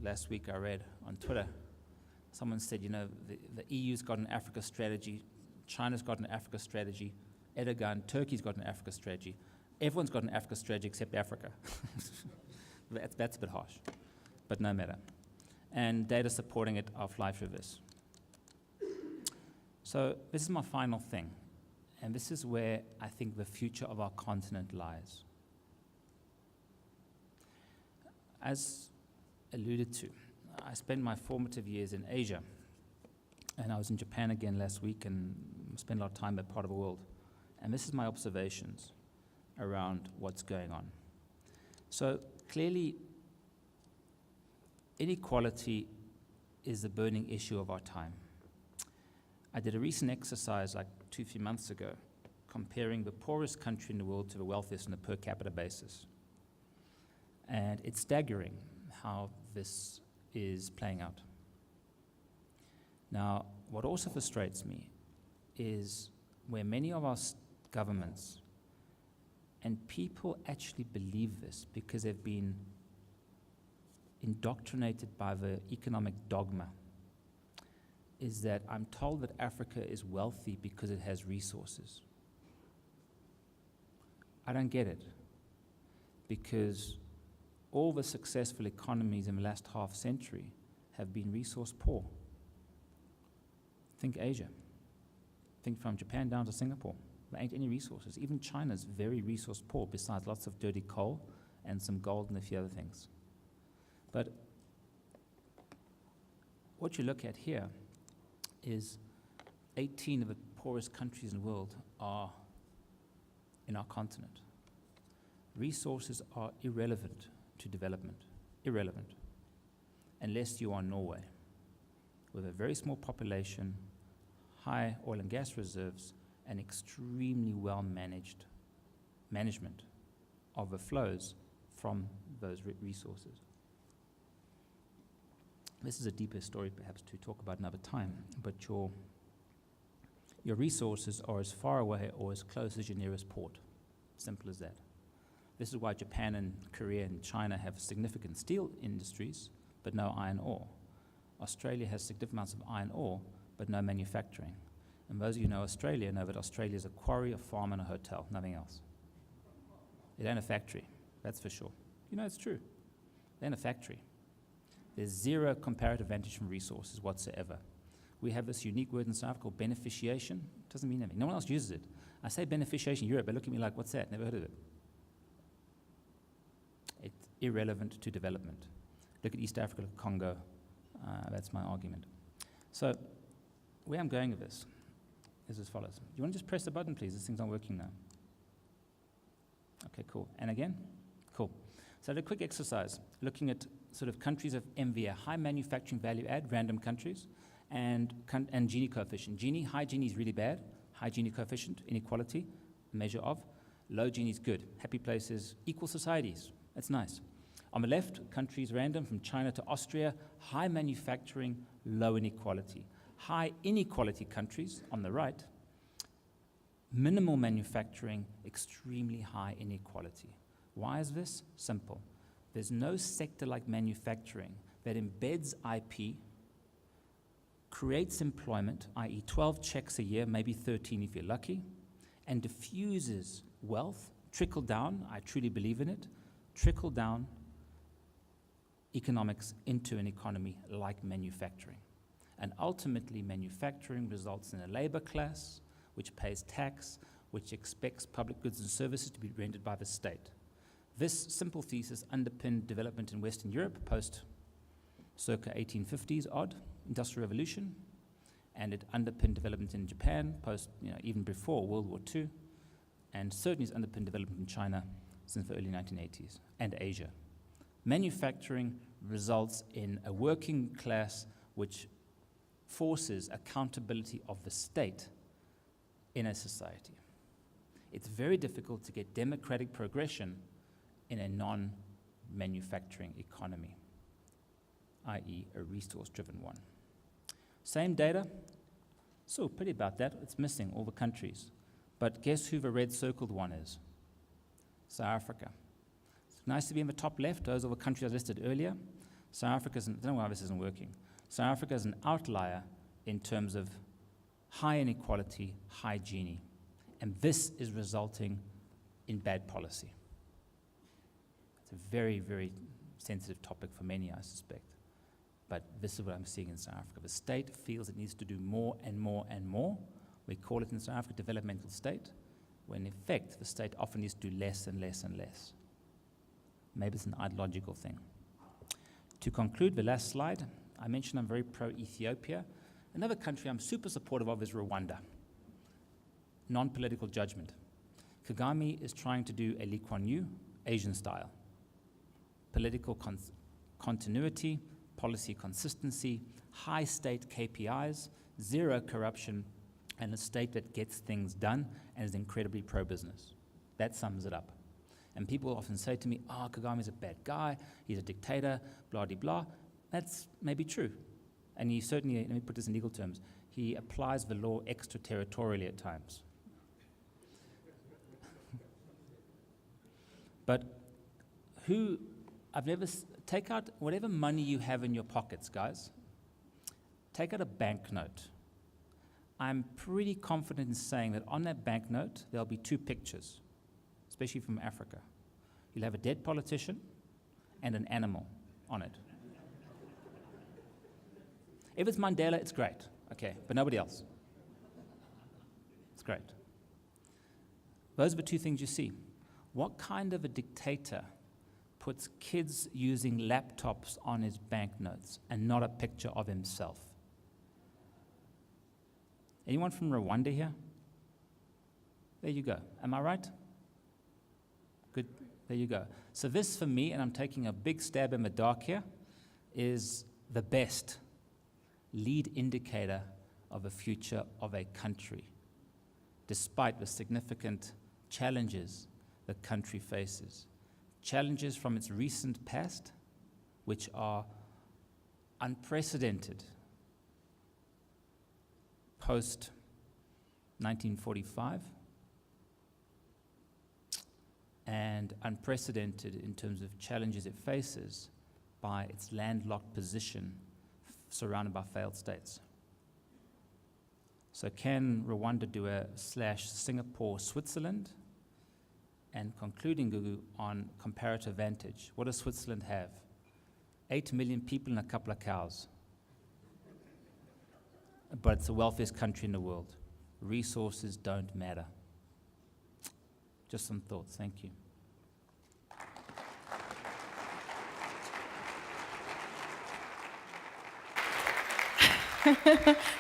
last week I read on Twitter. Someone said, the EU's got an Africa strategy, China's got an Africa strategy, Erdogan, Turkey's got an Africa strategy. Everyone's got an Africa strategy except Africa. That's a bit harsh, but no matter. And data supporting it, I'll fly through this. So this is my final thing, and this is where I think the future of our continent lies. As alluded to, I spent my formative years in Asia, and I was in Japan again last week and spent a lot of time in that part of the world. And this is my observations around what's going on. So clearly, inequality is the burning issue of our time. I did a recent exercise like 2-3 months ago, comparing the poorest country in the world to the wealthiest on a per capita basis. And it's staggering how this is playing out. Now, what also frustrates me is where many of our governments and people actually believe this because they've been indoctrinated by the economic dogma, is that I'm told that Africa is wealthy because it has resources. I don't get it, because all the successful economies in the last half century have been resource poor. Think Asia. Think from Japan down to Singapore. There ain't any resources. Even China's very resource poor, besides lots of dirty coal and some gold and a few other things. But what you look at here is 18 of the poorest countries in the world are in our continent. Resources are irrelevant to development, irrelevant, unless you are Norway, with a very small population, high oil and gas reserves, and extremely well-managed management of the flows from those resources. This is a deeper story perhaps to talk about another time, but your resources are as far away or as close as your nearest port. Simple as that. This is why Japan and Korea and China have significant steel industries, but no iron ore. Australia has significant amounts of iron ore, but no manufacturing. And those of you who know Australia know that Australia is a quarry, a farm, and a hotel, nothing else. It ain't a factory, that's for sure. It's true. It ain't a factory. There's zero comparative advantage from resources whatsoever. We have this unique word in South Africa called beneficiation. It doesn't mean anything. No one else uses it. I say beneficiation Europe, they look at me like, what's that? Never heard of it. It's irrelevant to development. Look at East Africa, look at Congo. That's my argument. So, where I'm going with this is as follows. You want to just press the button, please? This thing's not working now. Okay, cool. And again? Cool. So I did a quick exercise looking at sort of countries of MVA, high manufacturing value add, random countries, and Gini coefficient. High Gini is really bad. High Gini coefficient, inequality, measure of. Low Gini is good. Happy places, equal societies. That's nice. On the left, countries random from China to Austria, high manufacturing, low inequality. High inequality countries on the right, minimal manufacturing, extremely high inequality. Why is this? Simple. There's no sector like manufacturing that embeds IP, creates employment, i.e. 12 checks a year, maybe 13 if you're lucky, and diffuses wealth, trickle down, I truly believe in it, trickle down economics into an economy like manufacturing. And ultimately, manufacturing results in a labor class which pays tax, which expects public goods and services to be rendered by the state. This simple thesis underpinned development in Western Europe post circa 1850s odd industrial revolution, and it underpinned development in Japan post, even before World War II, and certainly has underpinned development in China since the early 1980s, and Asia. Manufacturing results in a working class which forces accountability of the state in a society. It's very difficult to get democratic progression in a non-manufacturing economy, i.e. a resource-driven one. Same data, so pretty about that. It's missing all the countries. But guess who the red circled one is? South Africa. It's nice to be in the top left. Those are the countries I listed earlier. South Africa I don't know why this isn't working. South Africa is an outlier in terms of high inequality, high Gini. And this is resulting in bad policy. It's a very, very sensitive topic for many, I suspect. But this is what I'm seeing in South Africa. The state feels it needs to do more and more and more. We call it in South Africa developmental state, when in effect the state often needs to do less and less and less. Maybe it's an ideological thing. To conclude, the last slide, I mentioned I'm very pro-Ethiopia. Another country I'm super supportive of is Rwanda. Non-political judgment. Kagame is trying to do a Lee Kuan Yew, Asian style. Political continuity, policy consistency, high state KPIs, zero corruption, and a state that gets things done and is incredibly pro-business. That sums it up. And people often say to me, Kagame's a bad guy, he's a dictator, blah, blah, blah. That's maybe true. And he certainly, let me put this in legal terms, he applies the law extraterritorially at times. But take out whatever money you have in your pockets, guys. Take out a banknote. I'm pretty confident in saying that on that banknote, there'll be two pictures, especially from Africa. You'll have a dead politician and an animal on it. If it's Mandela, it's great, okay, but nobody else. It's great. Those are the two things you see. What kind of a dictator puts kids using laptops on his banknotes and not a picture of himself? Anyone from Rwanda here? There you go. Am I right? Good. There you go. So this, for me, and I'm taking a big stab in the dark here, is the best lead indicator of the future of a country, despite the significant challenges the country faces. Challenges from its recent past, which are unprecedented. Post-1945, and unprecedented in terms of challenges it faces by its landlocked position surrounded by failed states. So can Rwanda do a /Singapore, Switzerland? And concluding, Gugu, on comparative advantage. What does Switzerland have? 8 million people and a couple of cows. But it's the wealthiest country in the world. Resources don't matter. Just some thoughts. Thank you.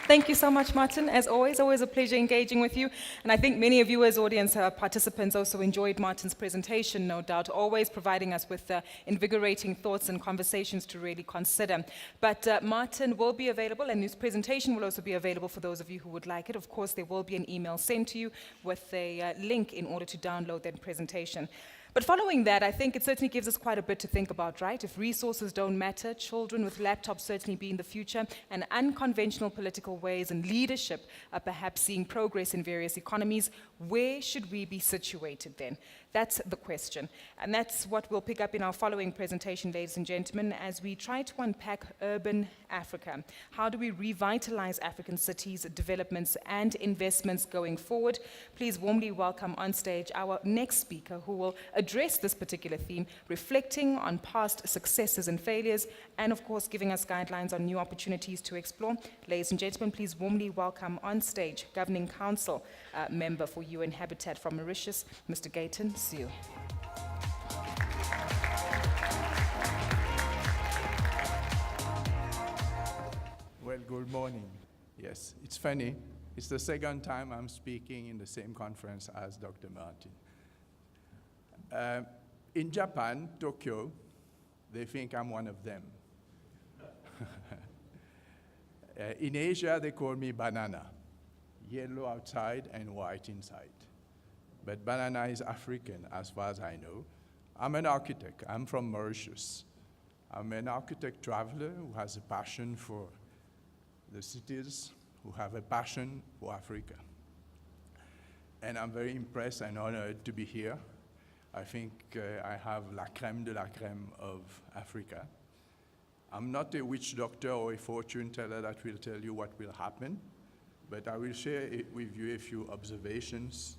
Thank you so much, Martin. As always a pleasure engaging with you. And I think many of you as audience participants also enjoyed Martin's presentation, no doubt, always providing us with invigorating thoughts and conversations to really consider. But Martin will be available, and his presentation will also be available for those of you who would like it. Of course, there will be an email sent to you with a link in order to download that presentation. But following that, I think it certainly gives us quite a bit to think about, right? If resources don't matter, children with laptops certainly be in the future, and unconventional political ways and leadership are perhaps seeing progress in various economies, where should we be situated then? That's the question. And that's what we'll pick up in our following presentation, ladies and gentlemen, as we try to unpack urban Africa. How do we revitalize African cities, developments, and investments going forward? Please warmly welcome on stage our next speaker, who will address this particular theme, reflecting on past successes and failures, and of course, giving us guidelines on new opportunities to explore. Ladies and gentlemen, please warmly welcome on stage Governing Council member for UN Habitat from Mauritius, Mr. Gayton Seal. Well, good morning. Yes, it's funny. It's the second time I'm speaking in the same conference as Dr. Martin. In Japan, Tokyo, they think I'm one of them. In Asia, they call me banana, yellow outside and white inside. But banana is African, as far as I know. I'm an architect. I'm from Mauritius. I'm an architect traveler who has a passion for the cities, who have a passion for Africa. And I'm very impressed and honored to be here. I think I have la crème de la crème of Africa. I'm not a witch doctor or a fortune teller that will tell you what will happen, but I will share with you a few observations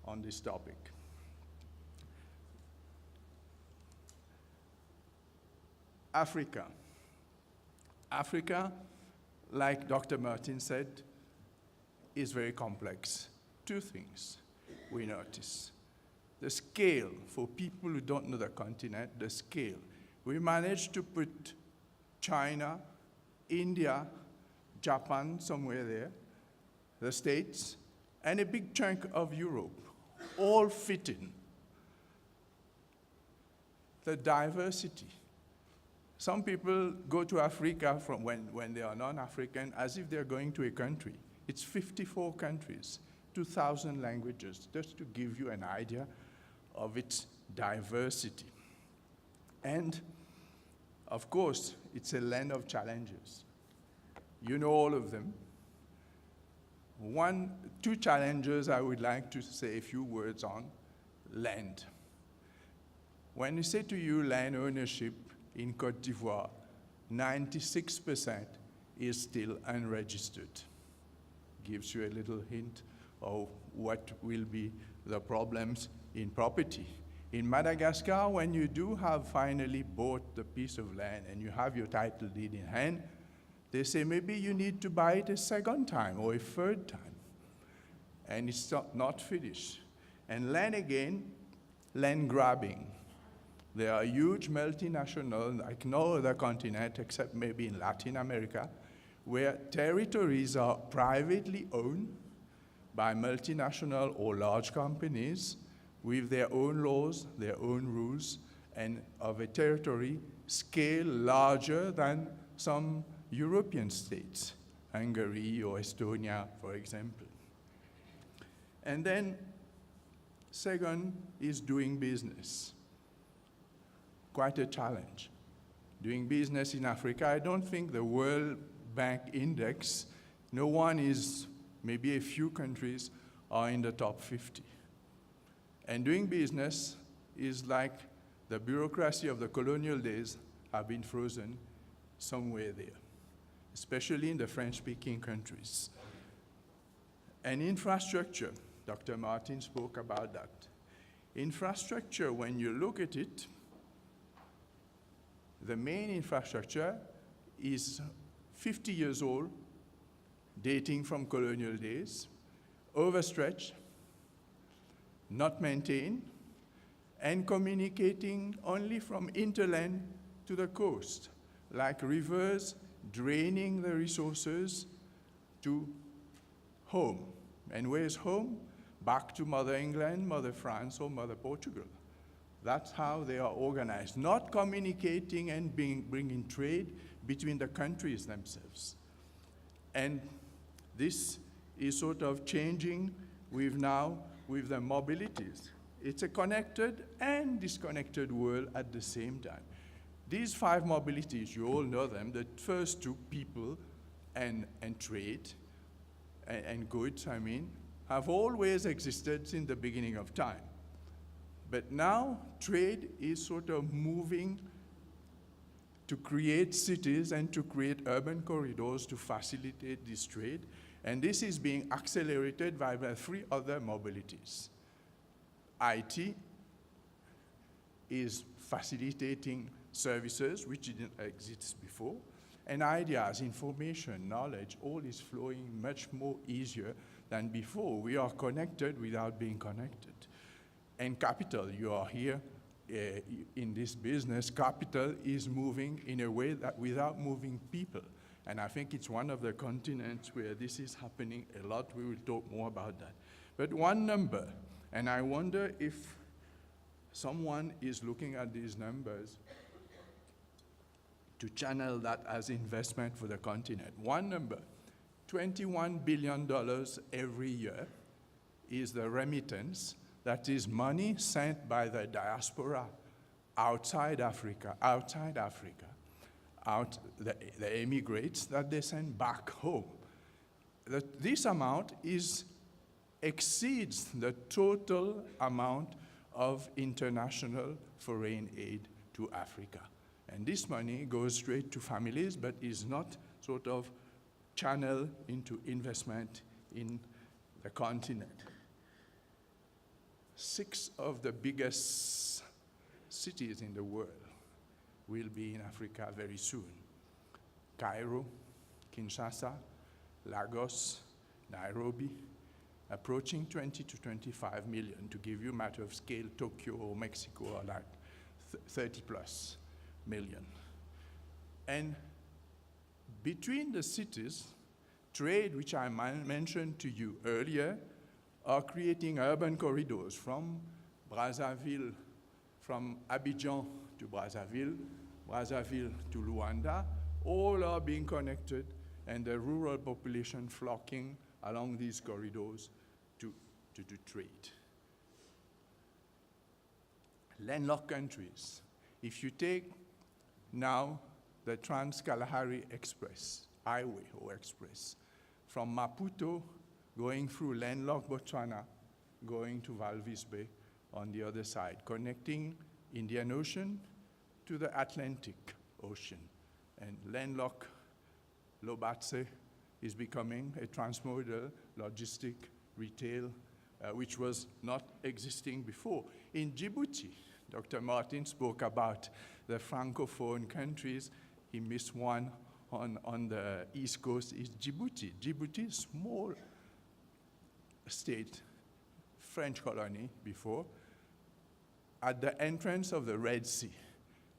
on this topic. Africa. Africa, like Dr. Martin said, is very complex. Two things we notice. The scale, for people who don't know the continent, the scale. We managed to put China, India, Japan, somewhere there, the States, and a big chunk of Europe, all fit in. The diversity. Some people go to Africa from when they are non-African as if they're going to a country. It's 54 countries, 2,000 languages, just to give you an idea of its diversity. And, of course, it's a land of challenges. You know all of them. Two challenges I would like to say a few words on. Land. When we say to you land ownership in Côte d'Ivoire, 96% is still unregistered. Gives you a little hint of what will be the problems in property. In Madagascar, when you do have finally bought the piece of land and you have your title deed in hand, they say maybe you need to buy it a second time or a third time. And it's not finished. And land again, land grabbing. There are huge multinationals, like no other continent except maybe in Latin America, where territories are privately owned by multinational or large companies with their own laws, their own rules, and of a territory scale larger than some European states, Hungary or Estonia, for example. And then, second is doing business. Quite a challenge. Doing business in Africa, I don't think the World Bank Index, no one is, maybe a few countries are in the top 50. And doing business is like the bureaucracy of the colonial days have been frozen somewhere there, especially in the French-speaking countries. And infrastructure, Dr. Martin spoke about that. Infrastructure, when you look at it, the main infrastructure is 50 years old, dating from colonial days, overstretched, not maintained, and communicating only from hinterland to the coast, like rivers draining the resources to home. And where's home? Back to Mother England, Mother France, or Mother Portugal. That's how they are organized, not communicating and bringing trade between the countries themselves. And this is sort of changing with the mobilities. It's a connected and disconnected world at the same time. These 5 mobilities, you all know them, the first 2, people and trade, and goods, I mean, have always existed since the beginning of time. But now trade is sort of moving to create cities and to create urban corridors to facilitate this trade. And this is being accelerated by the 3 other mobilities. IT is facilitating services which didn't exist before, and ideas, information, knowledge, all is flowing much more easier than before. We are connected without being connected. And capital, you are here in this business, capital is moving in a way that without moving people. And I think it's one of the continents where this is happening a lot. We will talk more about that. But one number, and I wonder if someone is looking at these numbers to channel that as investment for the continent. One number, $21 billion every year is the remittance, that is money sent by the diaspora outside Africa, the emigrants that they send back home. This amount exceeds the total amount of international foreign aid to Africa. And this money goes straight to families, but is not sort of channeled into investment in the continent. 6 of the biggest cities in the world will be in Africa very soon. Cairo, Kinshasa, Lagos, Nairobi, approaching 20 to 25 million. To give you a matter of scale, Tokyo or Mexico are like 30 plus million. And between the cities, trade, which I mentioned to you earlier, are creating urban corridors from Brazzaville, from Abidjan to Brazzaville, Brazzaville to Luanda. All are being connected, and the rural population flocking along these corridors to do trade. Landlocked countries. If you take now the Trans-Kalahari Express, highway or express, from Maputo going through landlocked Botswana, going to Walvis Bay on the other side, connecting Indian Ocean to the Atlantic Ocean. And landlocked Lobatse is becoming a transmodal logistic retail, which was not existing before. In Djibouti, Dr. Martin spoke about the Francophone countries. He missed one on the East Coast, is Djibouti. Djibouti is a small state, French colony before, at the entrance of the Red Sea.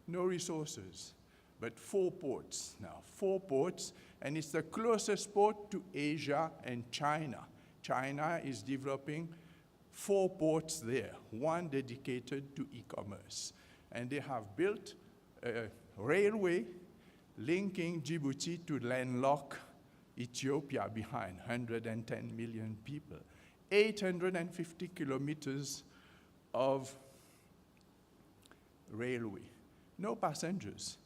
No resources, but 4 ports now. 4 ports, and it's the closest port to Asia and China. China is developing 4 ports there, one dedicated to e-commerce. And they have built a railway linking Djibouti to landlocked Ethiopia behind, 110 million people. 850 kilometers of railway. No passengers,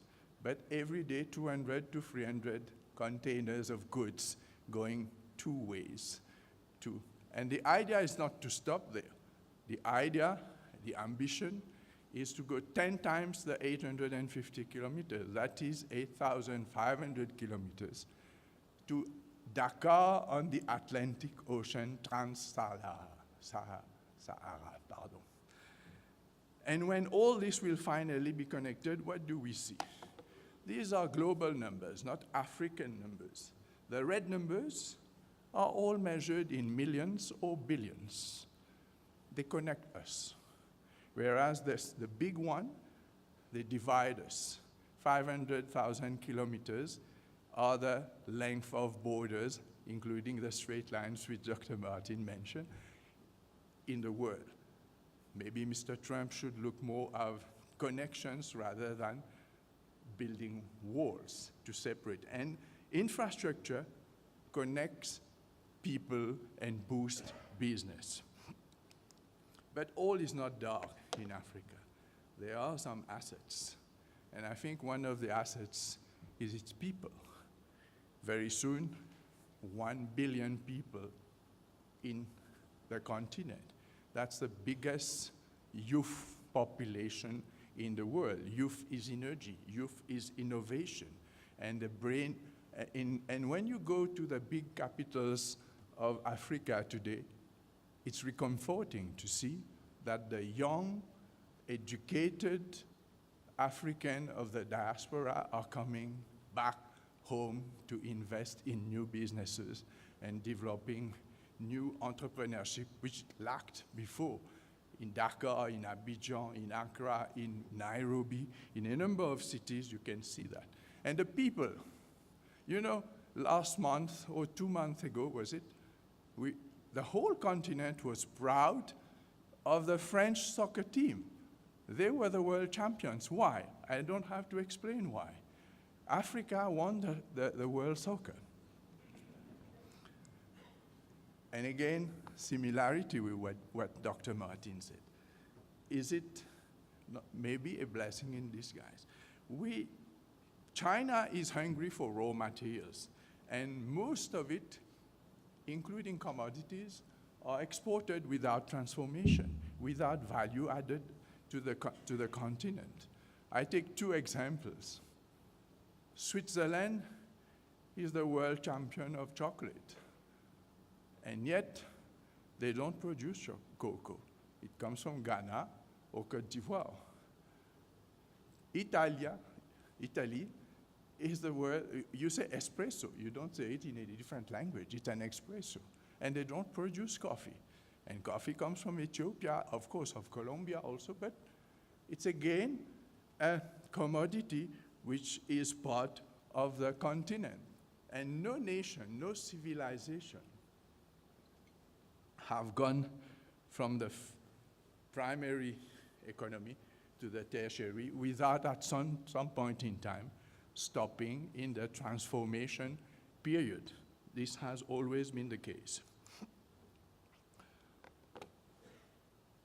but every day 200 to 300 containers of goods going 2 ways. And the idea is not to stop there. The idea, the ambition, is to go 10 times the 850 kilometers. That is 8,500 kilometers to Dakar on the Atlantic Ocean, Trans-Sahara. And when all this will finally be connected, what do we see? These are global numbers, not African numbers. The red numbers are all measured in millions or billions. they connect us. Whereas the big one, they divide us. 500,000 kilometers are the length of borders, including the straight lines which Dr. Martin mentioned, in the world. Maybe Mr. Trump should look more at connections rather than building walls to separate. And infrastructure connects people and boosts business. But all is not dark in Africa. There are some assets. And I think one of the assets is its people. Very soon, 1 billion people in the continent. That's the biggest youth population in the world. Youth is energy. Youth is innovation. And the brain, and when you go to the big capitals of Africa today, it's reconforting to see that the young, educated African of the diaspora are coming back home to invest in new businesses and developing new entrepreneurship, which lacked before in Dakar, in Abidjan, in Accra, in Nairobi, in a number of cities. You can see that. And the people, you know, last month or 2 months ago, was it? The whole continent was proud of the French soccer team. They were the world champions. Why? I don't have to explain why. Africa won the world soccer. And again, similarity with what Dr. Martin said. Is it maybe a blessing in disguise? China is hungry for raw materials, and most of it, including commodities, are exported without transformation, without value added to the continent. I take 2 examples. Switzerland is the world champion of chocolate, and yet they don't produce cocoa. It comes from Ghana or Côte d'Ivoire. Italy is the world, you say espresso, you don't say it in a different language, it's an espresso. And they don't produce coffee. And coffee comes from Ethiopia, of course, of Colombia also, but it's again a commodity which is part of the continent. And no nation, no civilization have gone from the primary economy to the tertiary without at some point in time stopping in the transformation period. This has always been the case.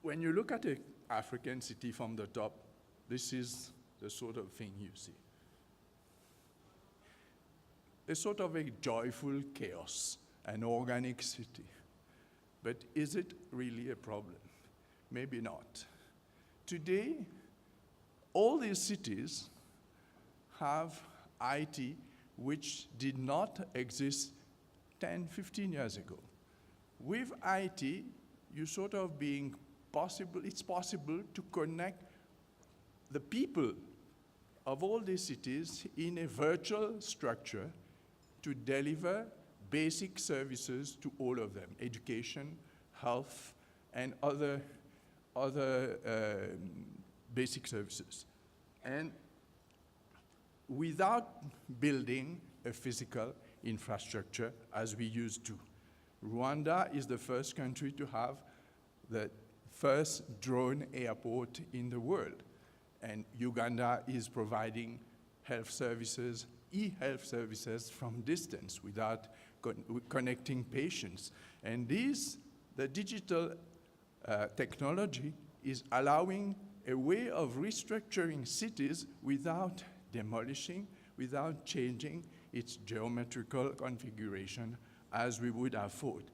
When you look at an African city from the top, this is the sort of thing you see. A sort of a joyful chaos, an organic city. But is it really a problem? Maybe not. Today, all these cities have IT which did not exist 10, 15 years ago. With IT, you sort of being possible, it's possible to connect the people of all these cities in a virtual structure to deliver basic services to all of them, education, health, and other basic services. And without building a physical infrastructure as we used to. Rwanda is the first country to have the first drone airport in the world. And Uganda is providing health services, e-health services from distance without connecting patients. And the digital technology is allowing a way of restructuring cities without demolishing, without changing its geometrical configuration as we would have thought.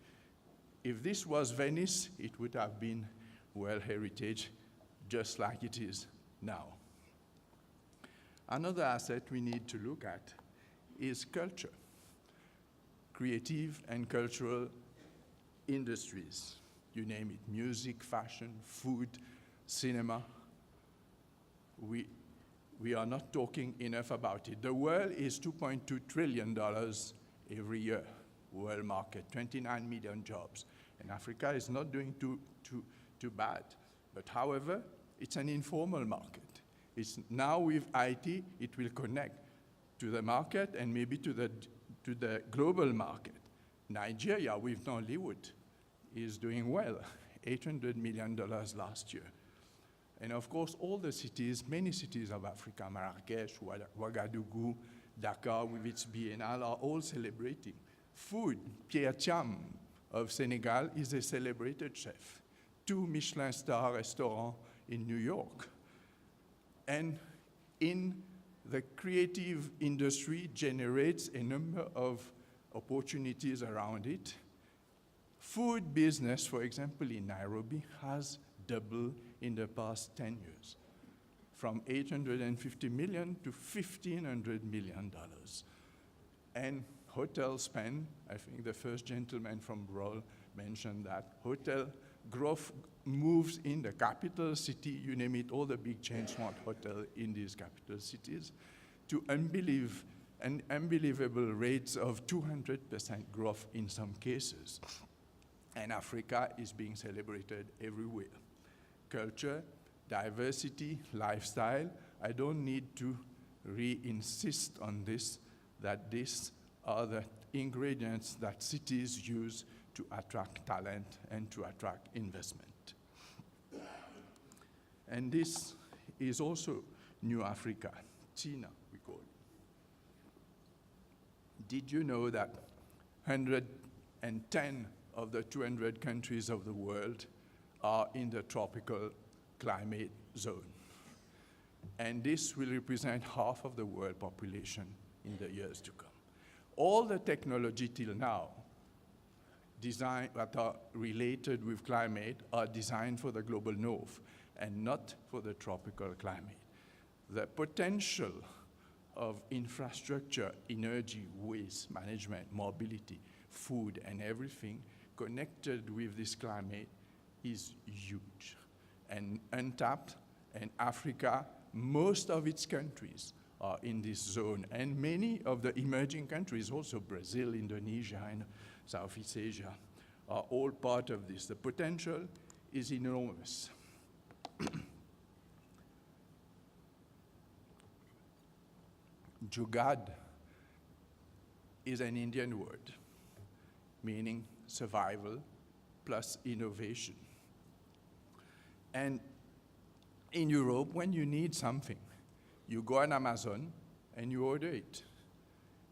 If this was Venice, it would have been World Heritage, just like it is now. Another asset we need to look at is culture, creative and cultural industries. You name it, music, fashion, food, cinema. We are not talking enough about it. The world is $2.2 trillion every year, world market, 29 million jobs. And Africa is not doing too bad. But however, it's an informal market. It's now with IT, it will connect to the market and maybe to the global market. Nigeria with Nollywood is doing well, $800 million last year. And of course, all the cities, many cities of Africa, Marrakesh, Ouagadougou, Dakar with its biennale are all celebrating. Food, Pierre Thiam of Senegal is a celebrated chef. 2 Michelin star restaurants in New York. And in the creative industry generates a number of opportunities around it. Food business, for example, in Nairobi has doubled in the past 10 years, from $850 million to $1,500 million. And hotel spend, I think the first gentleman from Roll mentioned that, hotel growth moves in the capital city, you name it, all the big chains want hotel in these capital cities, to unbelievable rates of 200% growth in some cases. And Africa is being celebrated everywhere. Culture, diversity, lifestyle, I don't need to re-insist on this, that these are the ingredients that cities use to attract talent and to attract investment. And this is also New Africa, China, we call it. Did you know that 110 of the 200 countries of the world are in the tropical climate zone? And this will represent half of the world population in the years to come. All the technology till now that are related with climate are designed for the global north and not for the tropical climate. The potential of infrastructure, energy, waste management, mobility, food, and everything connected with this climate is huge and untapped. And Africa, most of its countries are in this zone, and many of the emerging countries, also Brazil, Indonesia, and Southeast Asia, are all part of this. The potential is enormous. Jugad is an Indian word, meaning survival plus innovation. And in Europe, when you need something, you go on Amazon and you order it.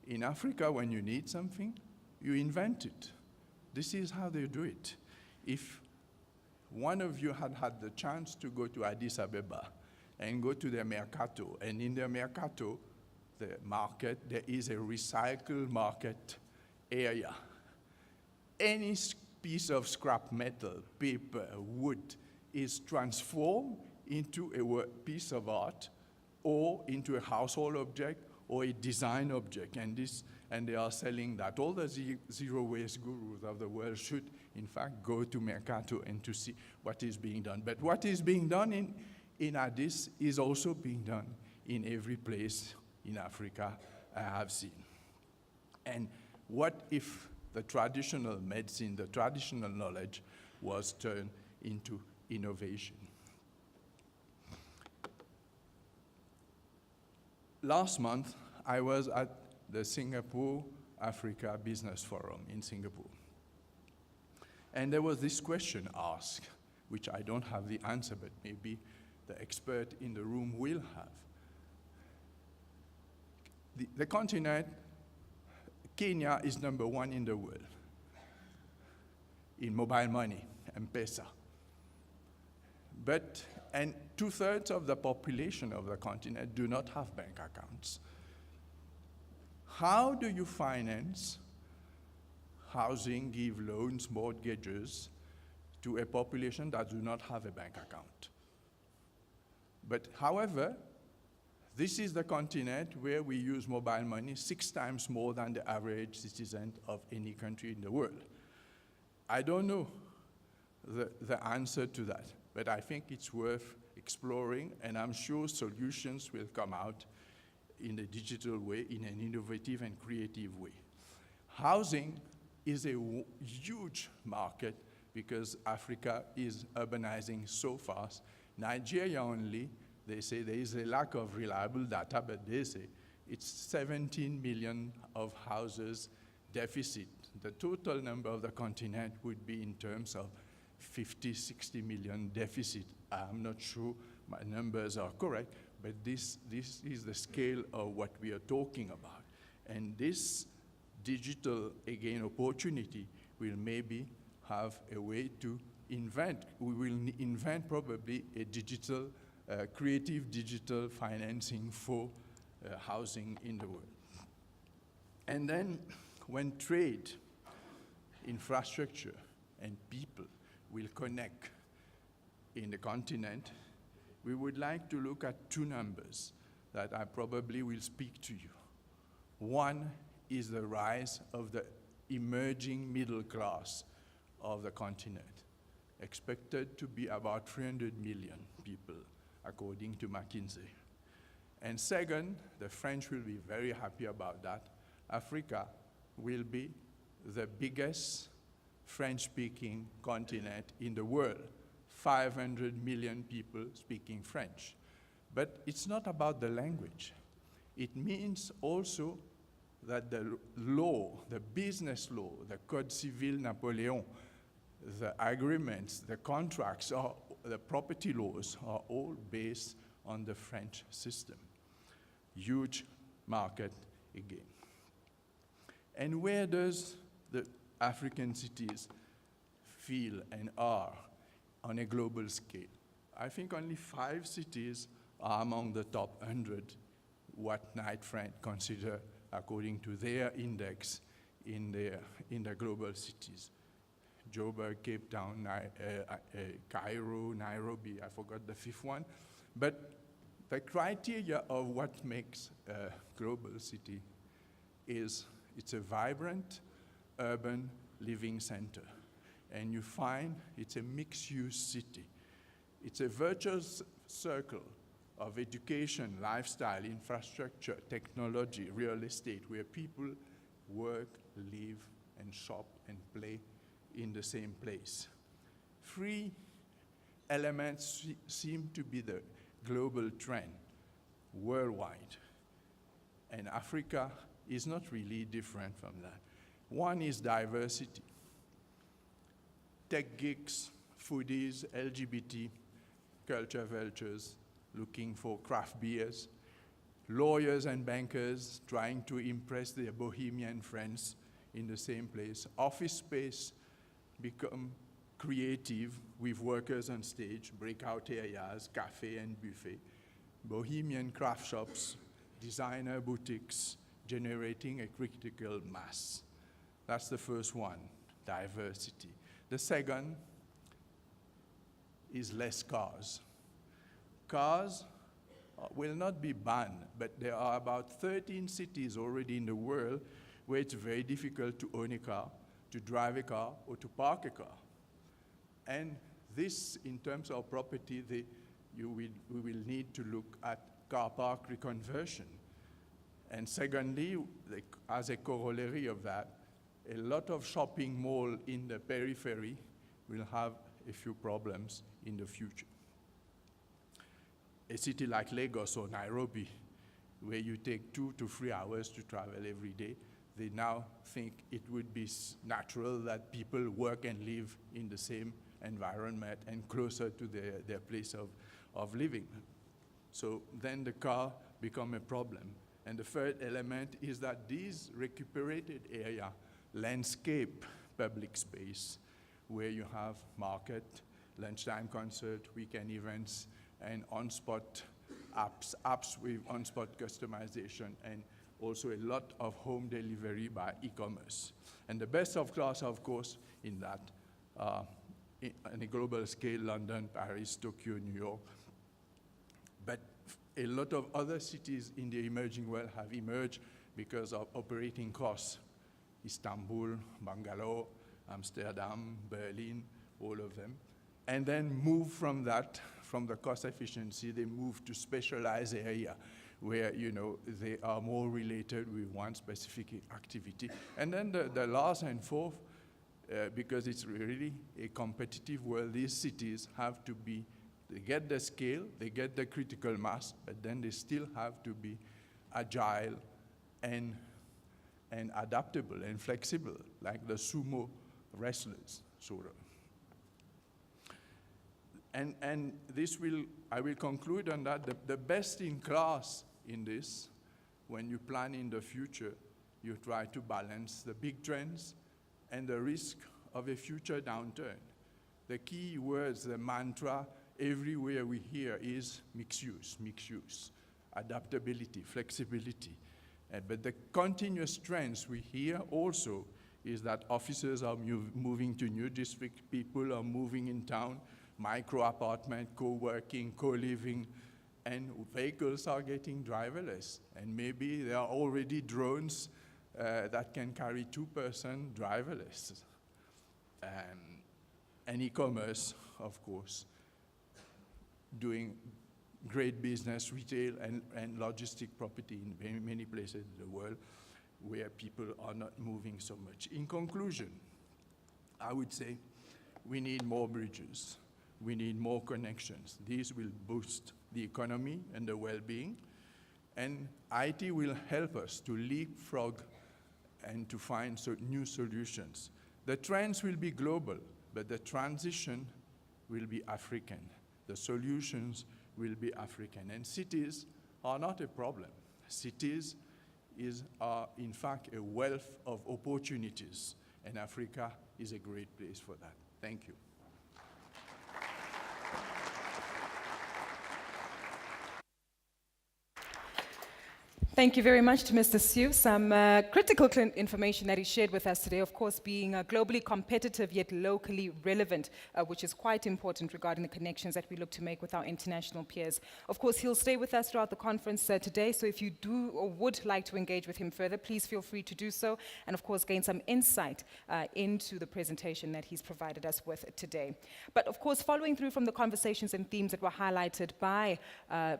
In Africa, when you need something, you invent it. This is how they do it. If one of you had had the chance to go to Addis Ababa and go to the Mercato, and in the Mercato, the market, there is a recycle market area. Any piece of scrap metal, paper, wood is transformed into a piece of art or into a household object or a design object, and they are selling that. All the zero waste gurus of the world should, in fact, go to Mercato and to see what is being done. But what is being done in Addis is also being done in every place in Africa I have seen. And what if the traditional medicine, the traditional knowledge was turned into innovation? Last month, I was at the Singapore Africa Business Forum in Singapore. And there was this question asked, which I don't have the answer, but maybe the expert in the room will have. The continent, Kenya is #1 in the world in mobile money, M-Pesa. And 2/3 of the population of the continent do not have bank accounts. How do you finance housing, give loans, mortgages to a population that do not have a bank account? But however, this is the continent where we use mobile money 6 times more than the average citizen of any country in the world. I don't know the answer to that, but I think it's worth exploring, and I'm sure solutions will come out in a digital way, in an innovative and creative way. Housing is a huge market because Africa is urbanizing so fast. Nigeria only, they say there is a lack of reliable data, but they say it's 17 million of houses deficit. The total number of the continent would be in terms of 50, 60 million deficit. I'm not sure my numbers are correct, but this is the scale of what we are talking about. And this digital, again, opportunity will maybe have a way to invent. We will invent probably a digital, creative digital financing for housing in the world. And then when trade, infrastructure, and people will connect in the continent, we would like to look at two numbers that I probably will speak to you. One is the rise of the emerging middle class of the continent, expected to be about 300 million people, according to McKinsey. And second, the French will be very happy about that. Africa will be the biggest French-speaking continent in the world, 500 million people speaking French. But it's not about the language. It means also that the law, the business law, the Code Civil Napoleon, the agreements, the contracts, the property laws are all based on the French system. Huge market again. And where does the African cities feel and are on a global scale? I think only 5 cities are among the top 100 what Knight Frank consider according to their index in the global cities. Joburg, Cape Town, Cairo, Nairobi, I forgot the 5th one. But the criteria of what makes a global city is it's a vibrant urban living center. And you find it's a mixed-use city. It's a virtuous circle of education, lifestyle, infrastructure, technology, real estate, where people work, live, and shop and play in the same place. 3 elements seem to be the global trend worldwide. And Africa is not really different from that. One is diversity. Tech geeks, foodies, LGBT, culture vultures looking for craft beers, lawyers and bankers trying to impress their bohemian friends in the same place. Office space become creative with workers on stage, breakout areas, cafe and buffet, bohemian craft shops, designer boutiques, generating a critical mass. That's the first one, diversity. The second is less cars. Cars will not be banned, but there are about 13 cities already in the world where it's very difficult to own a car, to drive a car, or to park a car. And this, in terms of property, we will need to look at car park reconversion. And secondly, as a corollary of that, a lot of shopping malls in the periphery will have a few problems in the future. A city like Lagos or Nairobi, where you take 2 to 3 hours to travel every day, they now think it would be natural that people work and live in the same environment and closer to their place of living. So then the car become a problem. And the third element is that these recuperated area, landscape public space, where you have market, lunchtime concert, weekend events, and on-spot apps with on-spot customization, and also a lot of home delivery by e-commerce. And the best of class, of course, in that, on a global scale, London, Paris, Tokyo, New York. But a lot of other cities in the emerging world have emerged because of operating costs. Istanbul, Bangalore, Amsterdam, Berlin, all of them. And then move from that, from the cost efficiency, they move to specialized area where, they are more related with one specific activity. And then the last and fourth because it's really a competitive world. These cities have to be, they get the scale, they get the critical mass, but then they still have to be agile and adaptable and flexible, like the sumo wrestlers, sort of. And this will, I will conclude on that. The best in class in this, when you plan in the future, you try to balance the big trends and the risk of a future downturn. The key words, the mantra, everywhere we hear is mixed use, adaptability, flexibility. But the continuous trends we hear also is that officers are moving to new districts, people are moving in town, micro apartment, co-working, co-living, and vehicles are getting driverless. And maybe there are already drones that can carry 2-person driverless. And e-commerce, of course, doing great business, retail and logistic property in very many places in the world where people are not moving so much. In conclusion, I would say we need more bridges. We need more connections. These will boost the economy and the well-being. And IT will help us to leapfrog and to find new solutions. The trends will be global, but the transition will be African. The solutions will be African. And cities are not a problem. Cities are, in fact, a wealth of opportunities, and Africa is a great place for that. Thank you. Thank you very much to Mr. Siu. Some critical information that he shared with us today, of course, being globally competitive yet locally relevant, which is quite important regarding the connections that we look to make with our international peers. Of course, he'll stay with us throughout the conference today, so if you do or would like to engage with him further, please feel free to do so, and of course, gain some insight into the presentation that he's provided us with today. But of course, following through from the conversations and themes that were highlighted by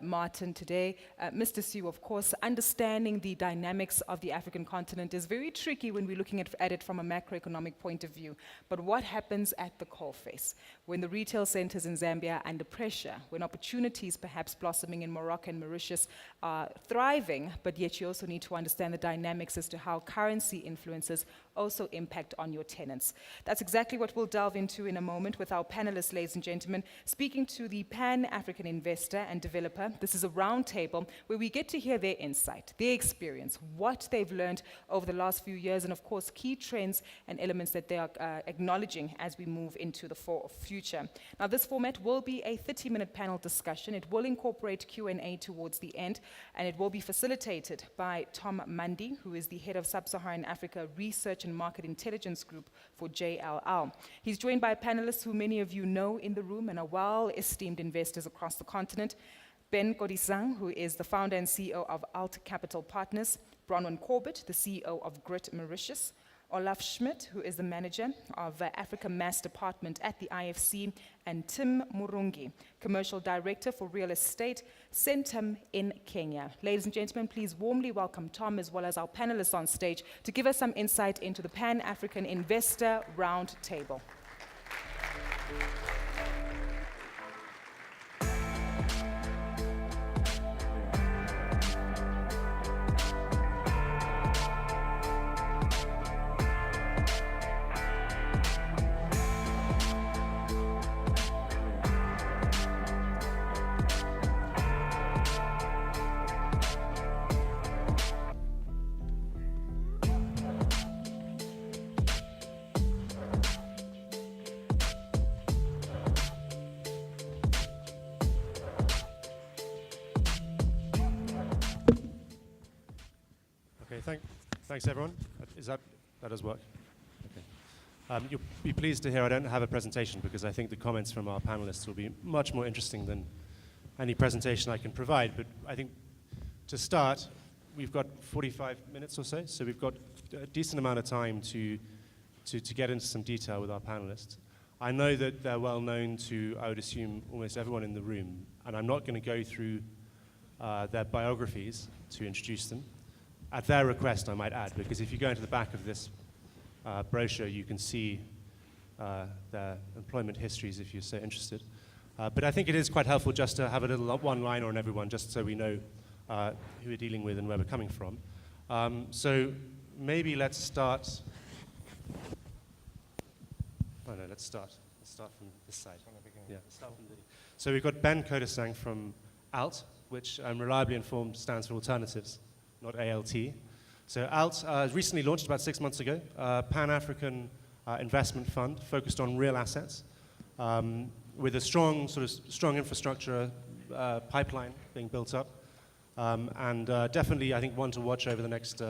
Martin today, Mr. Siu, of course, understanding the dynamics of the African continent is very tricky when we're looking at it from a macroeconomic point of view. But what happens at the coalface? When the retail centers in Zambia are under pressure, when opportunities perhaps blossoming in Morocco and Mauritius are thriving, but yet you also need to understand the dynamics as to how currency influences also impact on your tenants. That's exactly what we'll delve into in a moment with our panelists, ladies and gentlemen, speaking to the Pan-African investor and developer. This is a roundtable where we get to hear their insight, their experience, what they've learned over the last few years, and of course, key trends and elements that they are acknowledging as we move into the future. Now, this format will be a 30-minute panel discussion. It will incorporate Q&A towards the end, and it will be facilitated by Tom Mandi, who is the head of Sub-Saharan Africa Research and Market Intelligence Group for JLL. He's joined by panelists who many of you know in the room and are well-esteemed investors across the continent. Ben Kodisang, who is the founder and CEO of Alt Capital Partners, Bronwyn Corbett, the CEO of Grit Mauritius, Olaf Schmidt, who is the manager of Africa Mass Department at the IFC, and Tim Murungi, commercial director for real estate, Centum in Kenya. Ladies and gentlemen, please warmly welcome Tom as well as our panelists on stage to give us some insight into the Pan-African Investor Roundtable. Thanks, everyone. That does work? Okay. You'll be pleased to hear I don't have a presentation because I think the comments from our panelists will be much more interesting than any presentation I can provide. But I think to start, we've got 45 minutes or so we've got a decent amount of time to get into some detail with our panelists. I know that they're well known to, I would assume, almost everyone in the room, and I'm not going to go through their biographies to introduce them. At their request, I might add, because if you go into the back of this brochure, you can see their employment histories if you're so interested. But I think it is quite helpful just to have a little one-liner on everyone, just so we know who we're dealing with and where we're coming from. So maybe let's start. Oh no, let's start from this side. Yeah, start from the. So we've got Ben Kodesang from ALT, which I'm reliably informed stands for Alternatives, not ALT. So ALT recently launched about 6 months ago, a Pan-African investment fund focused on real assets, with a strong infrastructure pipeline being built up, and definitely I think one to watch over the next